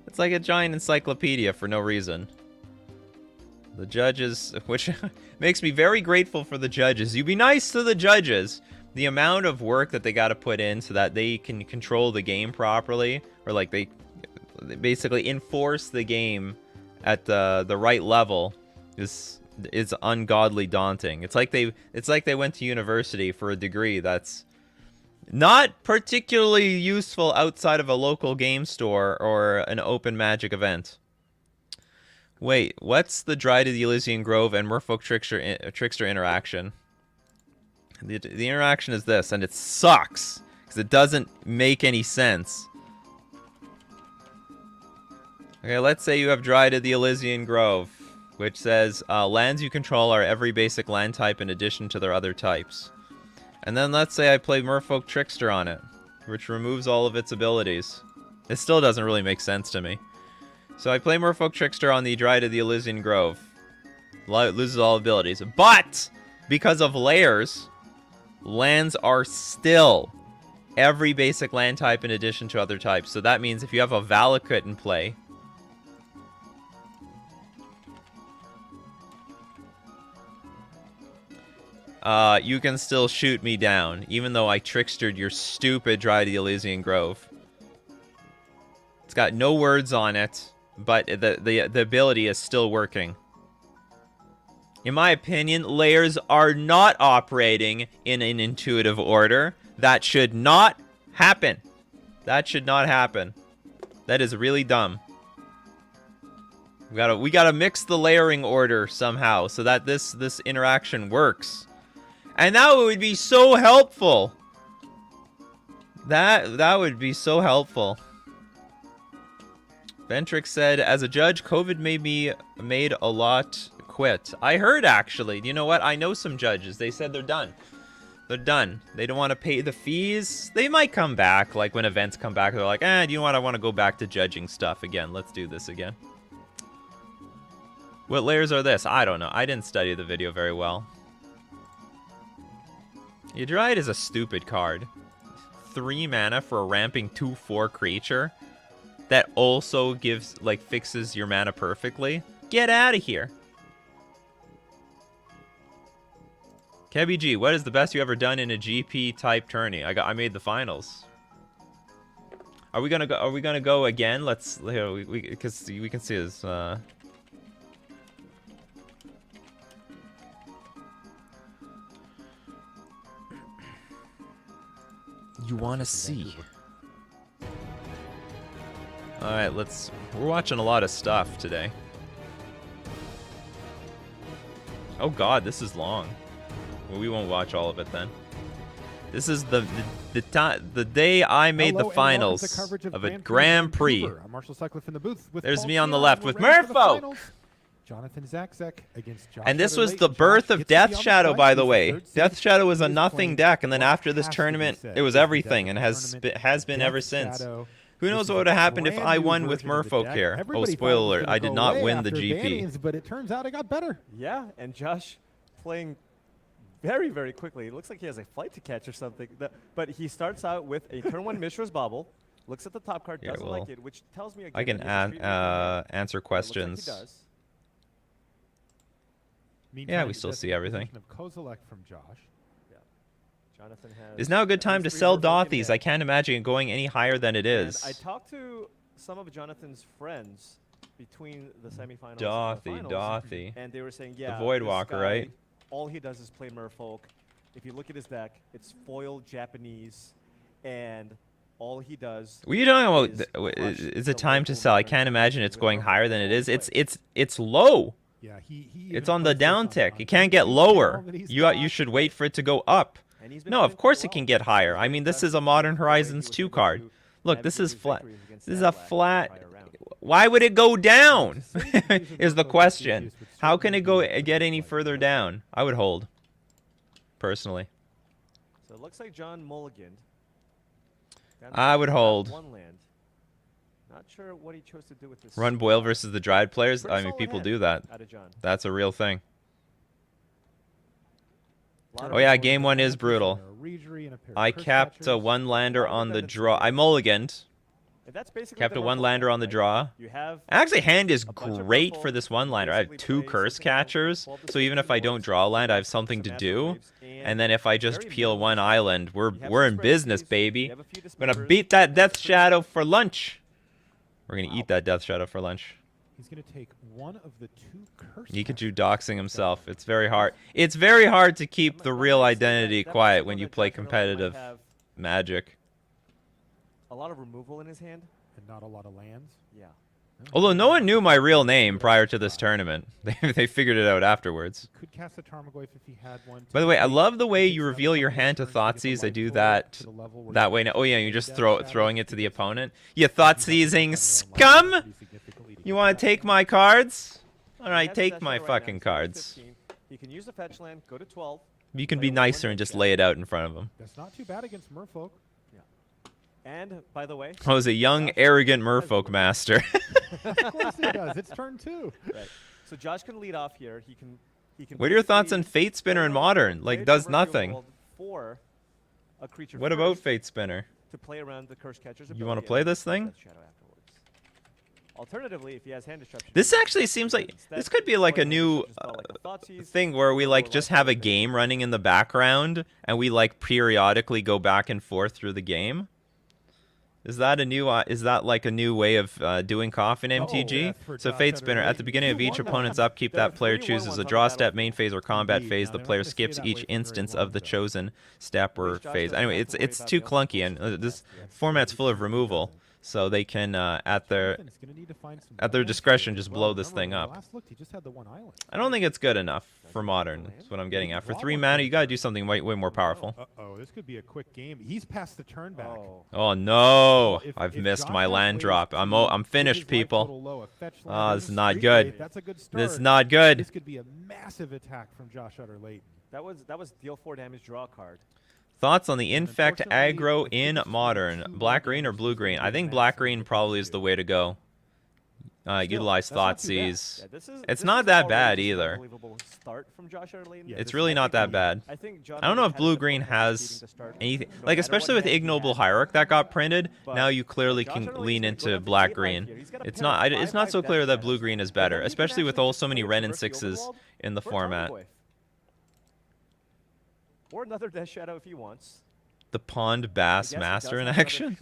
it's like a giant encyclopedia for no reason. The judges, which makes me very grateful for the judges. You be nice to the judges. The amount of work that they got to put in so that they can control the game properly, or like they basically enforce the game at the right level, is ungodly daunting. It's like they went to university for a degree that's not particularly useful outside of a local game store or an open Magic event. Wait, what's the Dry to the Elysian Grove and Merfolk Trickster interaction? The interaction is this, and it sucks, because it doesn't make any sense. Okay, let's say you have Dry to the Elysian Grove, which says, lands you control are every basic land type in addition to their other types. And then let's say I play Merfolk Trickster on it, which removes all of its abilities. It still doesn't really make sense to me. So I play Merfolk Trickster on the Dryad of the Elysian Grove. Loses all abilities. But, because of layers, lands are still every basic land type in addition to other types. So that means if you have a Valakut in play, you can still shoot me down, even though I trickstered your stupid Dryad of the Elysian Grove. It's got no words on it, but the ability is still working. In my opinion, layers are not operating in an intuitive order. That should not happen. That should not happen. That is really dumb. We gotta mix the layering order somehow so that this interaction works. And that would be so helpful. That would be so helpful. Ventrix said, as a judge, COVID made a lot quit. I heard, actually. You know what? I know some judges. They said they're done. They're done. They don't want to pay the fees. They might come back. Like, when events come back, they're like, you know what? I want to go back to judging stuff again. Let's do this again. What layers are this? I don't know. I didn't study the video very well. Yeah, Dryad is a stupid card. 3 mana for a ramping 2/4 creature that also gives, like, fixes your mana perfectly. Get out of here. Kebby G, what is the best you ever done in a GP type tourney? I made the finals. Are we gonna go again? Let's, because we can see this. You wanna see? All right, we're watching a lot of stuff today. Oh God, this is long. Well, we won't watch all of it then. This is the day I made the finals of a Grand Prix. There's me on the left with Merfolk.
Jonathan Zakzek against Josh
And this was
Everlake.
the birth
Josh
of
gets to be on
Death
the
Shadow,
side.
by
He's
the way.
third seed.
Death Shadow was a
He is
nothing
playing
deck, and then
what
after this
has to be
tournament,
said.
it was
This is
everything, and
Death
has been
Death
ever since.
Shadow.
Who knows
This
what
is
would have happened if
brand
I
new
won with
version of the
Merfolk
deck.
here? Oh,
Everybody thought it
spoiler
was
alert,
gonna
I did
go
not
away
win the
after
GP.
Bannings, but it turns out it got better.
Yeah, and Josh playing very, very quickly. It looks like he has a flight to catch or something. But he starts out with a turn 1 Mishra's Bauble, looks at the top card, doesn't like it, which tells me again
I can answer questions.
Like he does.
Yeah, we still see everything.
Of Kozilek from Josh.
Yeah. Jonathan has
Is now a good time to
three
sell
Merfolk in
Dothies?
hand.
I can't imagine it going any higher than it
And
is.
I talked to some of Jonathan's friends between the semifinals
Dothy,
and the finals,
Dothy.
and they were saying, yeah,
Void
this
Walker,
guy,
right?
All he does is play Merfolk. If you look at his deck, it's foil Japanese, and all he does.
What are you talking
is
about?
crush
Is
the
it time to
local
sell? I
modern
can't imagine
community
it's
with
going
Merfolk
higher than it is.
all play.
It's low.
Yeah, he
It's
even
on the
posted
down
on-
tick.
on
It can't get
YouTube
lower.
channel that he's
You
got.
should wait for it to go up.
And he's been
No,
playing
of course
quite
it can
well.
get higher. I
He's
mean,
been
this is a
testing
Modern
the way he
Horizons
was
2
able
card.
to
Look, this
navigate
is
his
flat.
victories against
This is a
Sandblack in the
flat.
prior round.
Why would it go down?
Is
Is the question. How can it get any further down? I would hold. Personally.
So it looks like John mulliganed. Down to
I would hold.
One land. Not sure what he chose to do with this.
Run Boyle versus the Dryad players?
Pretty
I mean,
solid
people
hand
do that.
out of John.
That's a real thing.
Lot
Oh
of
yeah,
forward
game 1 is
advantage.
brutal. I kept a 1-lander on the draw. I mulliganed.
And that's basically
Kept
the
a
Merfolk
1-lander on the
right?
draw.
You have
Actually, hand is
a bunch of
great
Merfolk,
for this 1-lander. I have
basically
2
play
curse
something around
catchers,
12 to
so even if
16
I don't
boards,
draw a land, I have something
some
to
master
do.
waves,
And then if I just
very
peel
minimal
1
damage.
island,
You have
we're
some
in
spread
business,
trees,
baby.
you have a few
We're gonna
dismembers,
beat that
and
Death
that's pretty
Shadow
good.
for lunch. We're gonna eat that Death Shadow for lunch.
He's going to take one of the 2 curse.
Nikachu doxing himself. It's very hard. It's very hard to keep the real identity quiet when you play competitive Magic.
A lot of removal in his hand.
And not a lot of lands.
Yeah.
Although no one knew my real name prior to this tournament. They figured it out afterwards.
Could cast a Tarmogoyf if he had one.
By the way, I love the way you reveal your hand to Thoughtseize. I do that way now. Oh yeah, you're just throwing it to the opponent. You Thoughtseizing scum! You want to take my cards? Alright, take my fucking cards.
He can use the fetch land, go to 12.
You can be nicer and just lay it out in front of him.
That's not too bad against Merfolk.
And by the way,
I was a young, arrogant merfolk master.
Of course he does. It's turn 2.
Right. So Josh can lead off here. He can.
What are your thoughts on Fate Spinner in Modern? Like, does nothing.
For a creature
What about Fate Spinner?
to play around the Curse Catcher's
You want to
ability
play
and
this thing?
Death Shadow afterwards. Alternatively, if he has hand disruption,
This actually seems like this could be like a new thing where we like just have a game running in the background and we like periodically go back and forth through the game. Is that a new? Is that like a new way of doing Coffee and MTG? So Fate Spinner at the beginning of each opponent's upkeep, that player chooses a draw step, main phase, or combat phase. The player skips each instance of the chosen step or phase. Anyway, it's too clunky, and this format's full of removal, so they can at their discretion just blow this thing up. I don't think it's good enough for Modern. That's what I'm getting at. For 3 mana, you gotta do something way more powerful.
Uh-oh, this could be a quick game. He's past the turn back.
Oh no! I've missed my land drop. I'm finished, people. Oh, this is not good.
That's a good start.
This is not good.
This could be a massive attack from Josh Utter-Layton.
that was deal 4 damage, draw a card.
Thoughts on the Infect aggro in Modern? Black-green or blue-green? I think black-green probably is the way to go. Utilize Thoughtseize.
Yeah,
It's not that bad either.
Start from Josh Utter-Layton.
Yeah,
It's really not that bad.
I think
I don't know if blue-green has anything. Like, especially with Ignoble Hierarch that got printed, now you clearly can lean into black-green. It's not so clear that blue-green is better, especially with so many Ren and 6s in the format.
Or another Death Shadow if he wants.
The Pond Bass Master in action?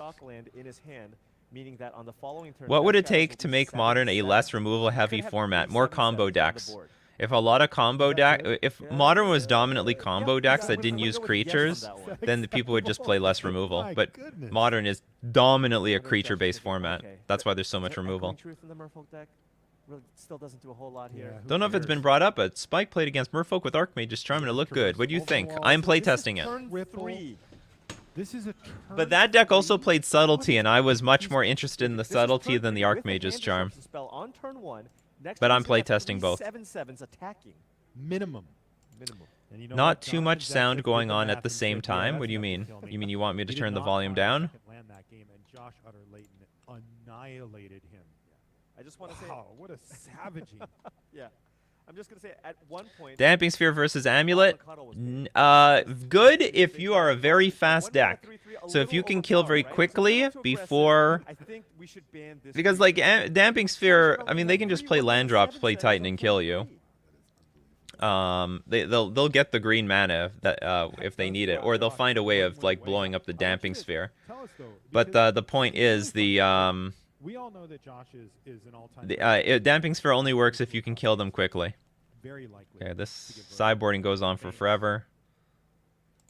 In his hand, meaning that on the following turn,
What would it take to make Modern a less removal-heavy format? More combo decks. If a lot of combo if Modern was dominantly combo decks that didn't use creatures, then the people would just play less removal. But Modern is dominantly a creature-based format. That's why there's so much removal.
Still doesn't do a whole lot here.
Don't know if it's been brought up, but Spike played against Merfolk with Archmage's Charm and it looked good. What do you think? I'm playtesting it.
This is a
But that deck also played Subtlety, and I was much more interested in the Subtlety than the Archmage's Charm. But I'm playtesting both.
7/7s attacking.
Minimum. And you know
Not
what?
too
Jonathan
much
Jackson
sound
did
going
the
on
math
at the
and
same
said, "Yeah,
time?
that's
What do you
enough to
mean?
kill me."
You mean you want me to
He
turn
did
the
not
volume
find a
down?
second land that game, and Josh Utter-Layton annihilated him.
I just want to say,
Wow, what a savaging.
yeah. I'm just gonna say at one point.
Damping Sphere versus Amulet. Good if you are a very fast deck. So if you can kill very quickly before, because like Damping Sphere, I mean they can just play land drops, play Titan, and kill you. They'll get the green mana that if they need it, or they'll find a way of like blowing up the Damping Sphere. But the point is the
we all know that Josh is an all-time.
Damping Sphere only works if you can kill them quickly.
Very likely.
Okay, this sideboarding goes on for forever.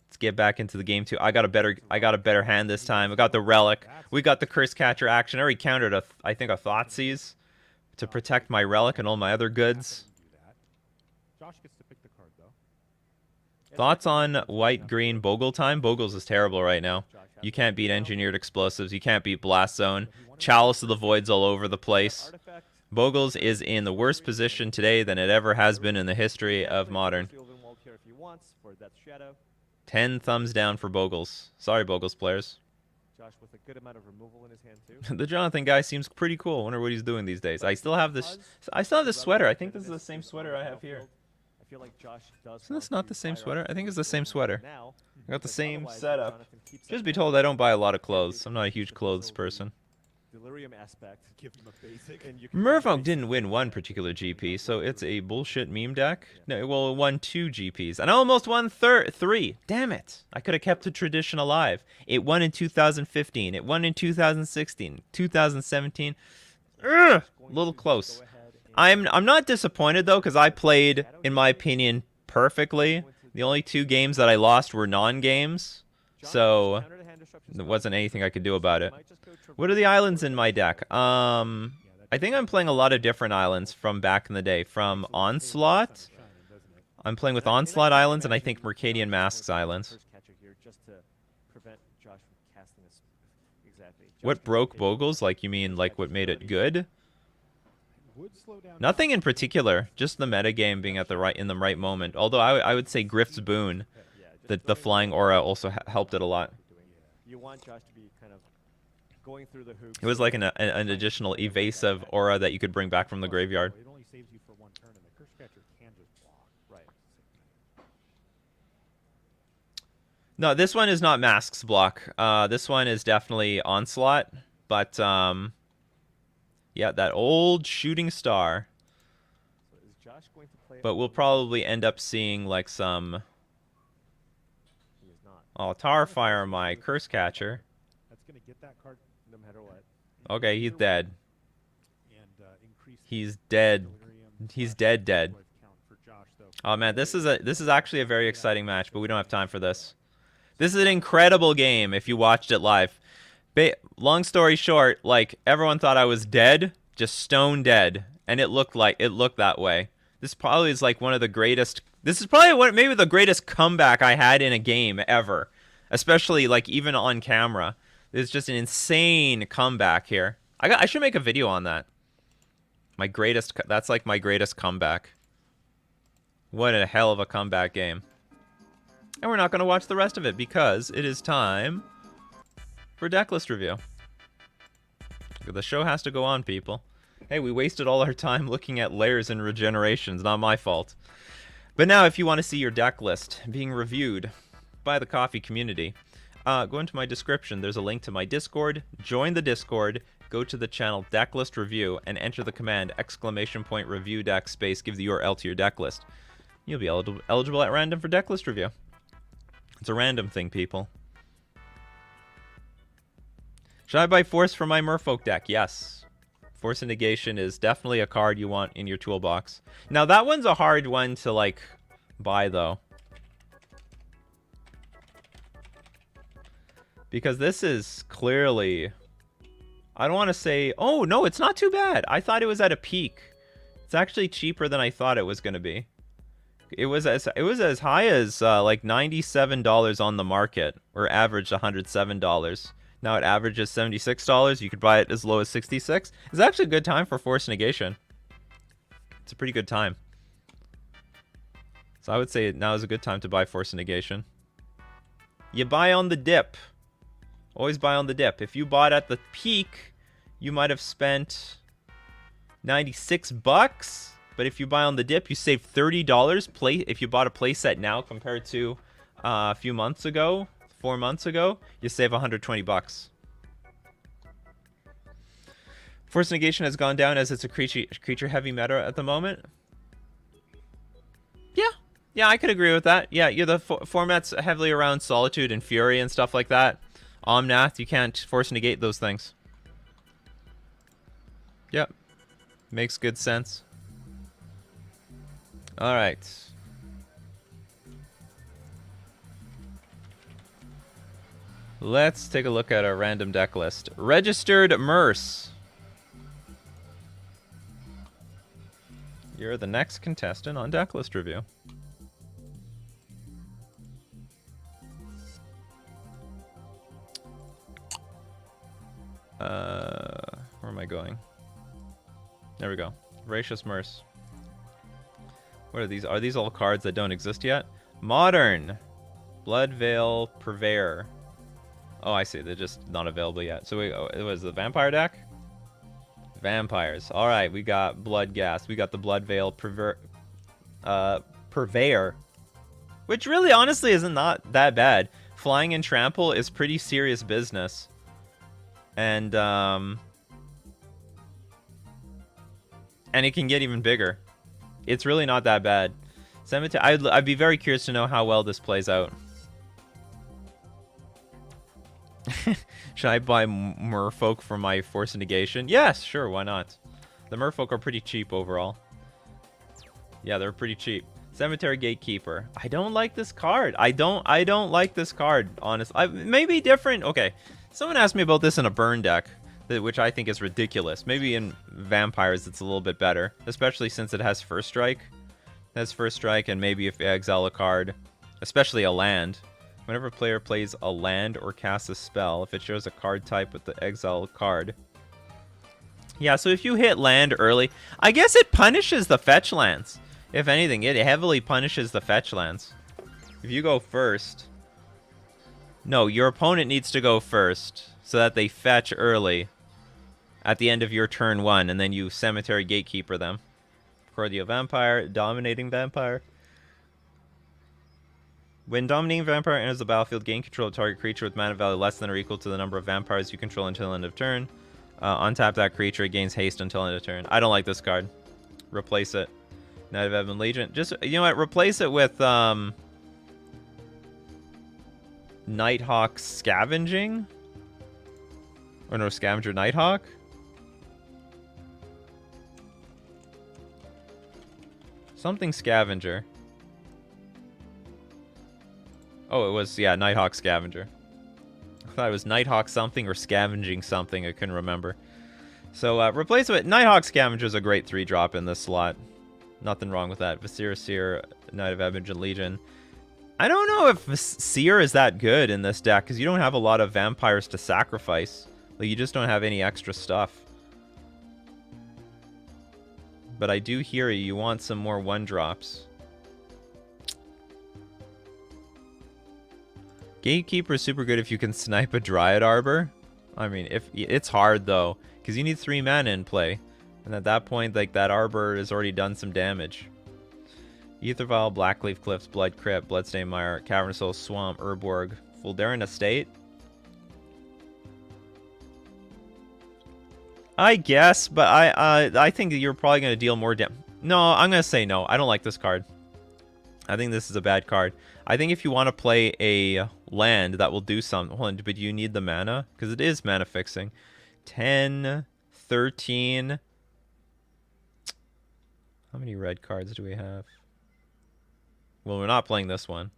Let's get back into the game too. I got a better hand this time. I got the Relic. We got the Curse Catcher action. I already countered I think a Thoughtseize to protect my Relic and all my other goods.
Josh gets to pick the card though.
Thoughts on white-green Bogle time? Bogles is terrible right now. You can't beat Engineered Explosives. You can't beat Blast Zone. Chalice of the Void's all over the place. Bogles is in the worst position today than it ever has been in the history of Modern. 10 thumbs down for Bogles. Sorry, Bogles players.
Josh with a good amount of removal in his hand too.
The Jonathan guy seems pretty cool. I wonder what he's doing these days. I still have this sweater. I think this is the same sweater I have here.
I feel like Josh does.
Isn't this not the same sweater? I think it's the same sweater. I got the same setup. Just be told I don't buy a lot of clothes. I'm not a huge clothes person.
Delirium aspect. Give him a basic.
Merfolk didn't win one particular GP, so it's a bullshit meme deck. No, well, it won 2 GPs. And I almost won 3. Damn it. I could have kept the tradition alive. It won in 2015. It won in 2016. 2017. A little close. I'm not disappointed, though, because I played, in my opinion, perfectly. The only 2 games that I lost were non-games. So there wasn't anything I could do about it. What are the islands in my deck? I think I'm playing a lot of different islands from back in the day. From Onslaught. I'm playing with Onslaught Islands and I think Mercadian Masks Islands. What broke Bogles? Like, you mean like what made it good? Nothing in particular. Just the metagame being at in the right moment. Although I would say Grift's Boon. The flying aura also helped it a lot.
You want Josh to be kind of going through the hoops.
It was like an additional evasive aura that you could bring back from the graveyard.
It only saves you for one turn, and the Curse Catcher can just block. Right.
No, this one is not Masks block. This one is definitely Onslaught. But, yeah, that old Shooting Star.
So is Josh going to play?
But we'll probably end up seeing, like, some...
He is not.
Oh, Tar Fire my Curse Catcher.
That's going to get that card no matter what.
Okay, he's dead.
And increase
He's dead. He's dead.
count for Josh, though.
Oh man, this is actually a very exciting match, but we don't have time for this. This is an incredible game if you watched it live. Long story short, like everyone thought I was dead, just stone dead, and it looked that way. This probably is like one of the greatest. This is probably maybe the greatest comeback I had in a game ever, especially like even on camera. It's just an insane comeback here. I should make a video on that. That's like my greatest comeback. What a hell of a comeback game. And we're not going to watch the rest of it because it is time for Decklist review. The show has to go on, people. Hey, we wasted all our time looking at layers and regenerations. Not my fault. But now if you want to see your deck list being reviewed by the coffee community, go into my description. There's a link to my Discord. Join the Discord. Go to the channel Decklist Review and enter the command !review deck space. Give the URL to your deck list. You'll be eligible at random for Decklist Review. It's a random thing, people. Should I buy Force for my Merfolk deck? Yes. Force and Negation is definitely a card you want in your toolbox. Now, that one's a hard one to, like, buy, though. Because this is clearly... I don't want to say... Oh, no, it's not too bad. I thought it was at a peak. It's actually cheaper than I thought it was going to be. It was as high as like $97 on the market, or averaged $107. Now it averages $76. You could buy it as low as $66. It's actually a good time for Force Negation. It's a pretty good time. So I would say now is a good time to buy Force Negation. You buy on the dip. Always buy on the dip. If you bought at the peak, you might have spent $96. But if you buy on the dip, you save $30. If you bought a playset now compared to a few months ago, 4 months ago, you save $120. Force Negation has gone down as it's a creature heavy meta at the moment. Yeah, I could agree with that. Yeah, the format's heavily around Solitude and Fury and stuff like that. Omnath, you can't Force Negate those things. Yep, makes good sense. All right. Let's take a look at our random deck list. Registered Merce. You're the next contestant on Decklist Review. Where am I going? There we go. Voracious Merce. What are these? Are these all cards that don't exist yet? Modern. Bloodveil Purveyor. Oh, I see. They're just not available yet. So it was the Vampire deck? Vampires. Alright, we got Bloodghast. We got the Bloodveil Purveyor. Which really, honestly, isn't not that bad. Flying and Trample is pretty serious business. And it can get even bigger. It's really not that bad. Cemetery. I'd be very curious to know how well this plays out. Should I buy Merfolk for my Force Negation? Yes, sure, why not? The Merfolk are pretty cheap overall. Yeah, they're pretty cheap. Cemetery Gatekeeper. I don't like this card. I don't like this card, honestly. Maybe different. Okay, someone asked me about this in a burn deck, which I think is ridiculous. Maybe in Vampires it's a little bit better, especially since it has First Strike. It has First Strike, and maybe if you exile a card, especially a land. Whenever a player plays a land or casts a spell, if it shows a card type with the exile card. Yeah, so if you hit land early, I guess it punishes the fetch lands. If anything, it heavily punishes the fetch lands. If you go first... No, your opponent needs to go first. so that they fetch early at the end of your turn 1, and then you Cemetery Gatekeeper them. Cordio Vampire, Dominating Vampire. When Dominating Vampire enters the battlefield, gain control of target creature with mana value less than or equal to the number of vampires you control until end of turn. Untap that creature, it gains haste until end of turn. I don't like this card. Replace it. Knight of Ebon Legion. Just, you know what, replace it with Nighthawk Scavenging? Or no, Scavenger Nighthawk? Something Scavenger. Oh, it was, yeah, Nighthawk Scavenger. I thought it was Nighthawk something or Scavenging something. I couldn't remember. So, replace it with Nighthawk Scavenger is a great 3-drop in this slot. Nothing wrong with that. Viscera Seer, Knight of Ebon Legion. I don't know if Seer is that good in this deck, because you don't have a lot of vampires to sacrifice. Like, you just don't have any extra stuff. But I do hear you. You want some more 1-drops. Gatekeeper is super good if you can snipe a Dryad Arbor. I mean, if it's hard, though, because you need 3 mana in play. And at that point, like, that Arbor has already done some damage. Ether Vial, Blackleaf Cliffs, Blood Crypt, Bloodstained Mire, Cavern Soul, Swamp, Urborg, Fuldarin Estate. I guess, but I think that you're probably going to deal more damage. No, I'm going to say no. I don't like this card. I think this is a bad card. I think if you want to play a land that will do something, hold on, but you need the mana, because it is mana fixing. 10, 13. How many red cards do we have? Well, we're not playing this one.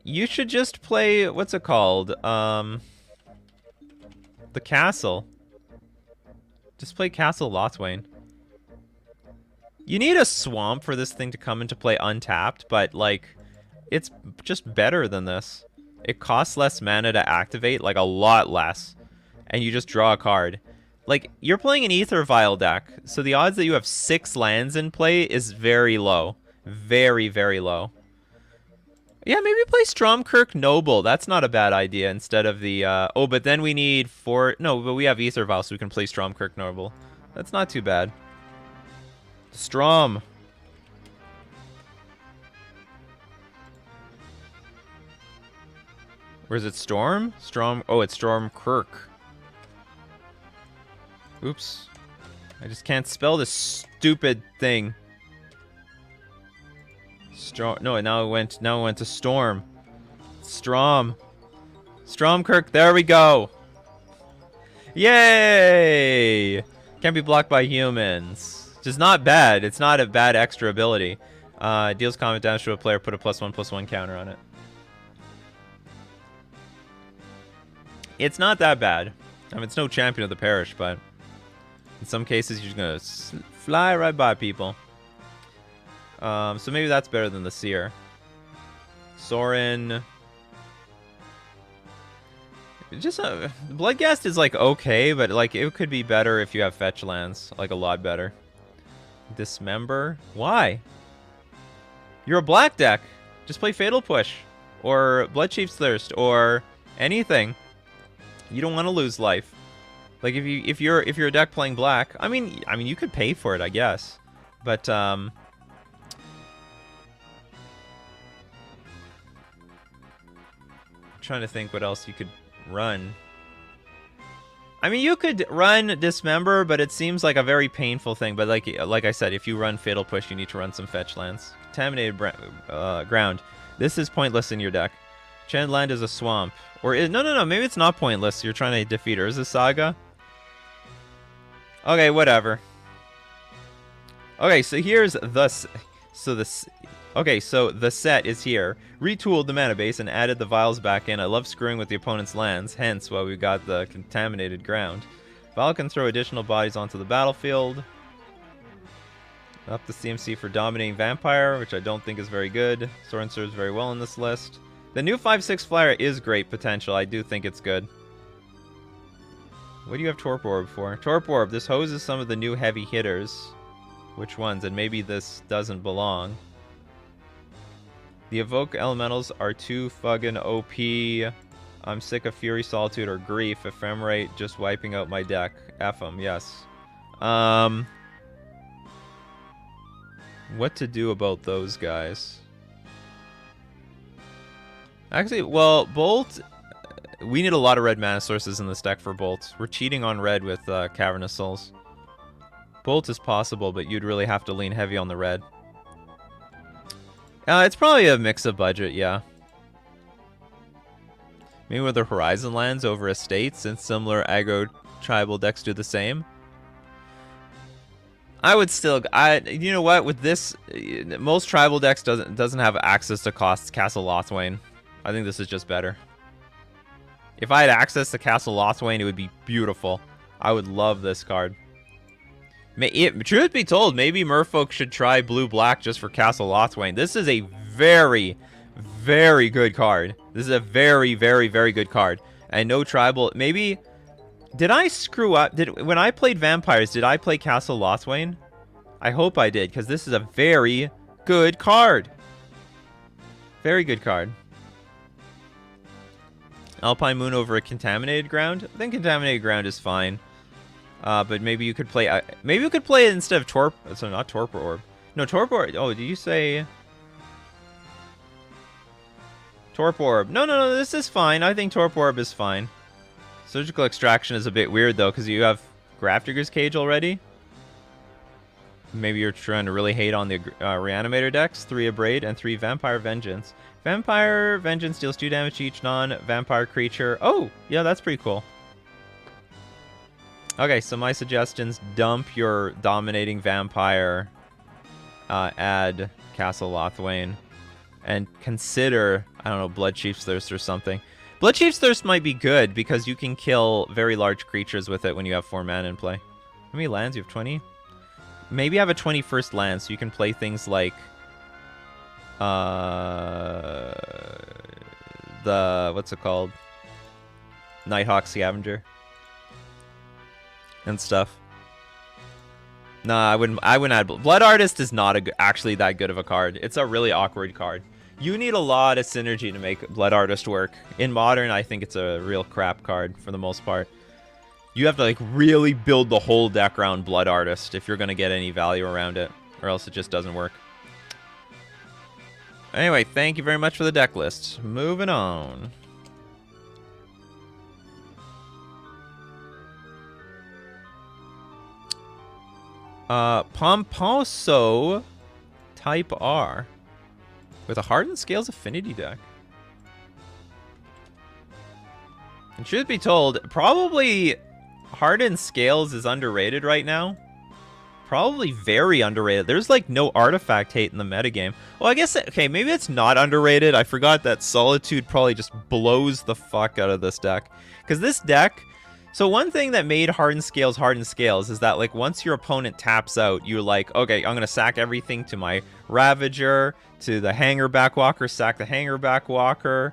You should just play, what's it called? The Castle. Just play Castle Lothwain. You need a swamp for this thing to come into play untapped, but, like, it's just better than this. It costs less mana to activate, like, a lot less. And you just draw a card. Like, you're playing an Ether Vial deck, so the odds that you have 6 lands in play is very low. Very, very low. Yeah, maybe play Stromkirk Noble. That's not a bad idea instead of the... oh, but then we need 4... No, but we have Ether Vial, so we can play Stromkirk Noble. That's not too bad. Strom. Or is it Storm? Storm. Oh, it's Stormkirk. Oops. I just can't spell this stupid thing. Storm. No, now it went to Storm. Strom. Stromkirk. There we go. Yay! Can't be blocked by humans. Which is not bad. It's not a bad extra ability. Deals combat damage to a player. Put a +1/+1 counter on it. It's not that bad. I mean, it's no Champion of the Parish, but in some cases you're just gonna fly right by people. So maybe that's better than the Seer. Sorin. Just Bloodghast is like okay, but like it could be better if you have fetch lands, like a lot better. Dismember? Why? You're a black deck. Just play Fatal Push or Bloodchief's Thirst or anything. You don't want to lose life. Like if you're a deck playing black, I mean you could pay for it, I guess. But trying to think what else you could run. I mean, you could run Dismember, but it seems like a very painful thing. But like I said, if you run Fatal Push, you need to run some fetch lands. Contaminated Ground. This is pointless in your deck. Channed Land is a swamp. Or no, maybe it's not pointless. You're trying to defeat Urza Saga. Okay, whatever. Okay, so here's the... Okay, so the set is here. Retooled the mana base and added the vials back in. I love screwing with the opponent's lands, hence why we got the Contaminated Ground. Vial can throw additional bodies onto the battlefield. Up the CMC for Dominating Vampire, which I don't think is very good. Sorin serves very well in this list. The new 5/6 flyer is great potential. I do think it's good. What do you have Torpor Orb for? Torpor Orb, this hoses some of the new heavy hitters. Which ones? And maybe this doesn't belong. The Evoke Elementals are too fucking OP. I'm sick of Fury, Solitude, or Grief. Ephemerate, just wiping out my deck. F 'em, yes. What to do about those guys? Actually, well, Bolt... We need a lot of red mana sources in this deck for Bolt. We're cheating on red with Cavernous Souls. Bolt is possible, but you'd really have to lean heavy on the red. It's probably a mix of budget, yeah. Maybe with the Horizon lands over Estate, since similar aggro tribal decks do the same. I would still... you know what? With this, most tribal decks doesn't have access to Castle Lothwain. I think this is just better. If I had access to Castle Lothwain, it would be beautiful. I would love this card. Truth be told, maybe Merfolk should try blue-black just for Castle Lothwain. This is a very, very good card. This is a very, very, very good card. And no tribal... Maybe... Did I screw up? When I played Vampires, did I play Castle Lothwain? I hope I did, because this is a very good card. Very good card. Alpine Moon over a Contaminated Ground? I think Contaminated Ground is fine. But maybe you could play... maybe you could play it instead of Torpor... So not Torpor Orb. No, Torpor... Oh, did you say... Torpor Orb. No, no, no, this is fine. I think Torpor Orb is fine. Surgical Extraction is a bit weird, though, because you have Grafdigger's Cage already. Maybe you're trying to really hate on the Reanimator decks. 3 Abrade and 3 Vampire Vengeance. Vampire Vengeance deals 2 damage to each non-vampire creature. Oh, yeah, that's pretty cool. Okay, so my suggestions: dump your Dominating Vampire, add Castle Lothwain, and consider, I don't know, Blood Chief's Thirst or something. Blood Chief's Thirst might be good because you can kill very large creatures with it when you have 4 mana in play. How many lands? You have 20? Maybe have a 21st land so you can play things like the... what's it called? Nighthawk Scavenger. And stuff. Nah, I wouldn't add... Blood Artist is not actually that good of a card. It's a really awkward card. You need a lot of synergy to make Blood Artist work. In Modern, I think it's a real crap card for the most part. You have to like really build the whole deck around Blood Artist if you're going to get any value around it, or else it just doesn't work. Anyway, thank you very much for the deck list. Moving on. Pomposo Type R with a Hardened Scales Affinity deck. And truth be told, probably Hardened Scales is underrated right now. Probably very underrated. There's like no artifact hate in the metagame. Well, I guess, okay, maybe it's not underrated. I forgot that Solitude probably just blows the fuck out of this deck. Because this deck... So one thing that made Hardened Scales is that like once your opponent taps out, you're like, okay, I'm going to sack everything to my Ravager, to the Hanger Backwalker, sack the Hanger Backwalker,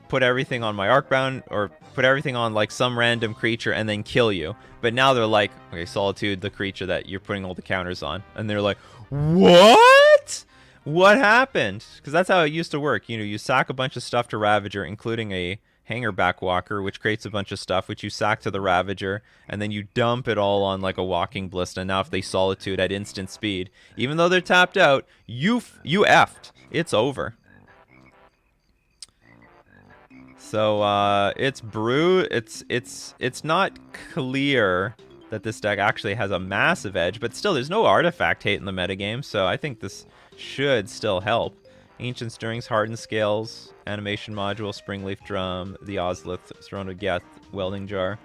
put everything on my Arcbound, or put everything on like some random creature and then kill you. But now they're like, okay, Solitude, the creature that you're putting all the counters on. And they're like, what? What happened? Because that's how it used to work. You know, you sack a bunch of stuff to Ravager, including a Hanger Backwalker, which creates a bunch of stuff, which you sack to the Ravager, and then you dump it all on like a Walking Ballista. And now if they Solitude at instant speed, even though they're tapped out, you effed. It's over. So it's it's not clear that this deck actually has a massive edge, but still there's no artifact hate in the metagame, so I think this should still help. Ancient Stirrings, Hardened Scales, Animation Module, Springleaf Drum, the Ozlith, Throne of Geth, Welding Jar,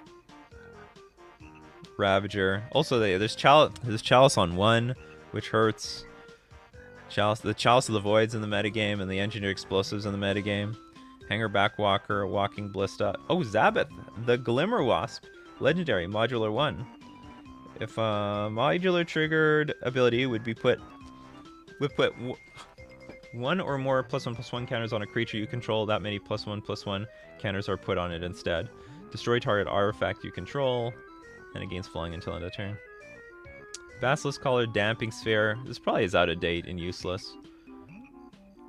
Ravager. Also, there's Chalice on 1, which hurts. The Chalice of the Voids in the metagame, and the Engineered Explosives in the metagame. Hanger Backwalker, Walking Ballista. Oh, Zabeth, the Glimmer Wasp, Legendary, Modular 1. If a modular triggered ability would put 1 or more +1/+1 counters on a creature you control, that many +1/+1 counters are put on it instead. Destroy target artifact you control, and it gains flying until end of turn. Basilisk Collar, Damping Sphere. This probably is out of date and useless.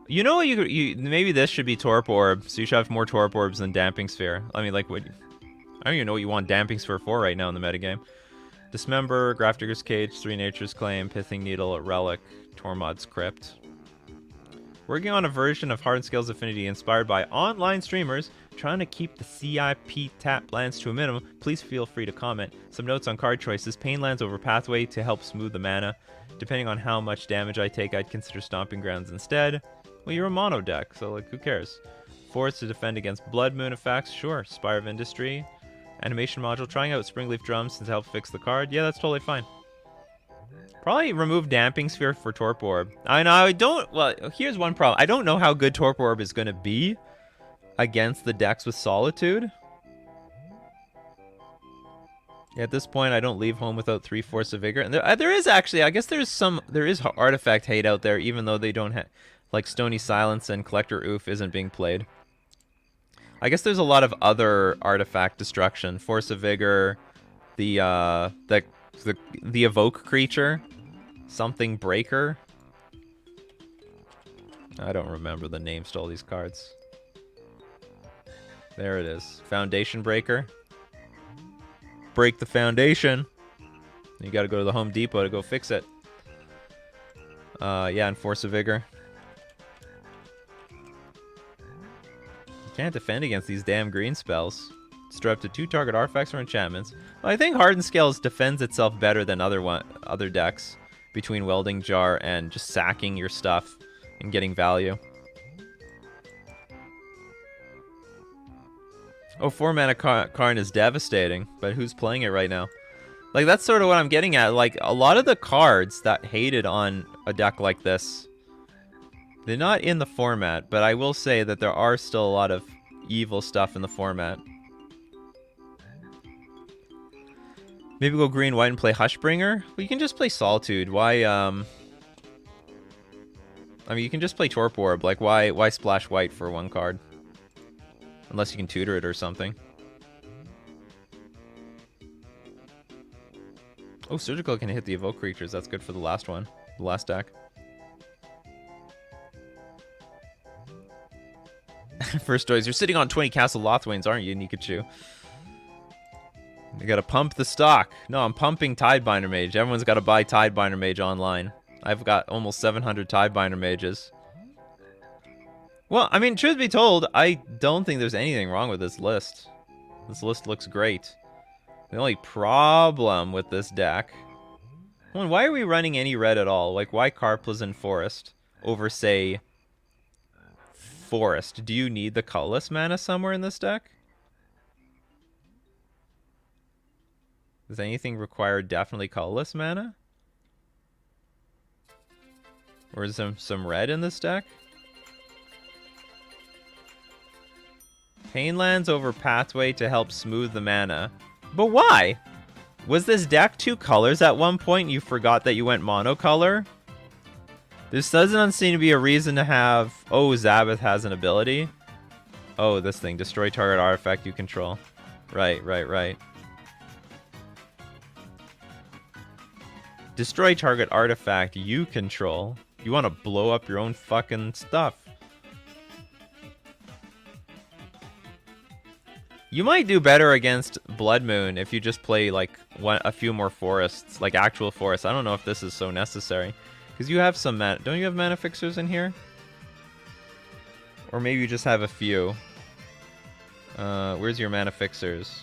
You know what? You maybe this should be Torp Orb, so you should have more Torp Orbs than Damping Sphere. I mean, like, what? I don't even know what you want Damping Sphere for right now in the metagame. Dismember, Grafdigger's Cage, 3 Nature's Claim, Pithing Needle, Relic, Tormod's Crypt. Working on a version of Hard Scales Affinity inspired by online streamers trying to keep the CIP tap lands to a minimum. Please feel free to comment. Some notes on card choices. Pain lands over Pathway to help smooth the mana. Depending on how much damage I take, I'd consider Stomping Grounds instead. Well, you're a mono deck, so like, who cares? Force to defend against Blood Moon effects, sure. Spire of Industry. Animation module, trying out Springleaf Drums to help fix the card. Yeah, that's totally fine. Probably remove Damping Sphere for Torp Orb. I don't, well, here's one problem. I don't know how good Torp Orb is going to be against the decks with Solitude. Yeah, at this point, I don't leave home without 3 Force of Vigor. And there is actually, I guess there is artifact hate out there, even though they don't have, like Stony Silence and Collector Oof isn't being played. I guess there's a lot of other artifact destruction. Force of Vigor, the evoke creature, something breaker. I don't remember the names to all these cards. There it is. Foundation breaker. Break the foundation. You gotta go to the Home Depot to go fix it. Yeah, and Force of Vigor. Can't defend against these damn green spells. Destroy up to 2 target artifacts or enchantments. Well, I think Hardened Scales defends itself better than other decks between Welding Jar and just sacking your stuff and getting value. Oh, 4 mana Karn is devastating, but who's playing it right now? Like, that's sort of what I'm getting at. Like, a lot of the cards that hated on a deck like this, they're not in the format, but I will say that there are still a lot of evil stuff in the format. Maybe go green, white, and play Hushbringer? Well, you can just play Solitude. Why, I mean, you can just play Torp Orb. Like, why splash white for 1 card? Unless you can tutor it or something. Oh, Surgical can hit the Evoke creatures. That's good for the last one. The last deck. First choice. You're sitting on 20 Castle Lothwains, aren't you, Nikachu? You gotta pump the stock. No, I'm pumping Tidebinder Mage. Everyone's gotta buy Tidebinder Mage online. I've got almost 700 Tidebinder Mages. Well, I mean, truth be told, I don't think there's anything wrong with this list. This list looks great. The only problem with this deck... Well, why are we running any red at all? Like, why Carplazin Forest over, say... Forest? Do you need the colorless mana somewhere in this deck? Does anything require definitely colorless mana? Or is there some red in this deck? Painlands over Pathway to help smooth the mana. But why? Was this deck 2 colors at one point and you forgot that you went monocolor? This doesn't seem to be a reason to have... Oh, Zabbath has an ability. Oh, this thing. Destroy target artifact you control. Right. Destroy target artifact you control. You want to blow up your own fucking stuff. You might do better against Blood Moon if you just play like a few more forests, like actual forests. I don't know if this is so necessary. Because you have some mana. Don't you have mana fixers in here? Or maybe you just have a few. Where's your mana fixers?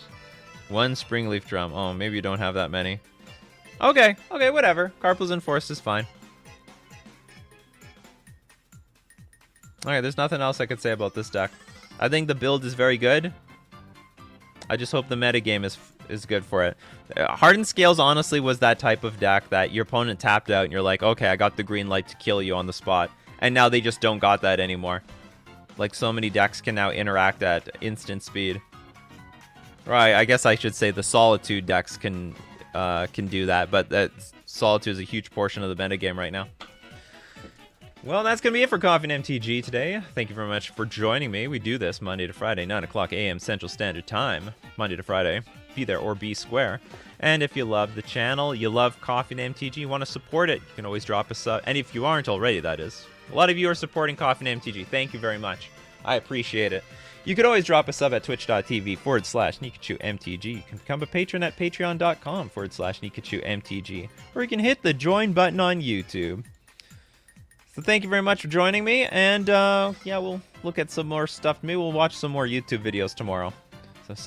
1 Springleaf Drum. Oh, maybe you don't have that many. Okay, whatever. Carplazin Forest is fine. Alright, there's nothing else I could say about this deck. I think the build is very good. I just hope the metagame is good for it. Hardened Scales honestly was that type of deck that your opponent tapped out and you're like, okay, I got the green light to kill you on the spot. And now they just don't got that anymore. Like, so many decks can now interact at instant speed. Right, I guess I should say the Solitude decks can do that, but Solitude is a huge portion of the metagame right now. Well, that's going to be it for Coffee and MTG today. Thank you very much for joining me. We do this Monday to Friday, 9 o'clock a.m. Central Standard Time. Monday to Friday. Be there or be square. And if you love the channel, you love Coffee and MTG, you want to support it, you can always drop us a... And if you aren't already, that is. A lot of you are supporting Coffee and MTG. Thank you very much. I appreciate it. You could always drop a sub at twitch.tv/NikachuMTG. You can become a patron at patreon.com/NikachuMTG. Or you can hit the join button on YouTube. So thank you very much for joining me, and yeah, we'll look at some more stuff. Maybe we'll watch some more YouTube videos tomorrow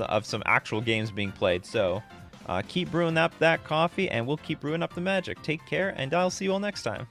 of some actual games being played. So keep brewing up that coffee, and we'll keep brewing up the magic. Take care, and I'll see you all next time.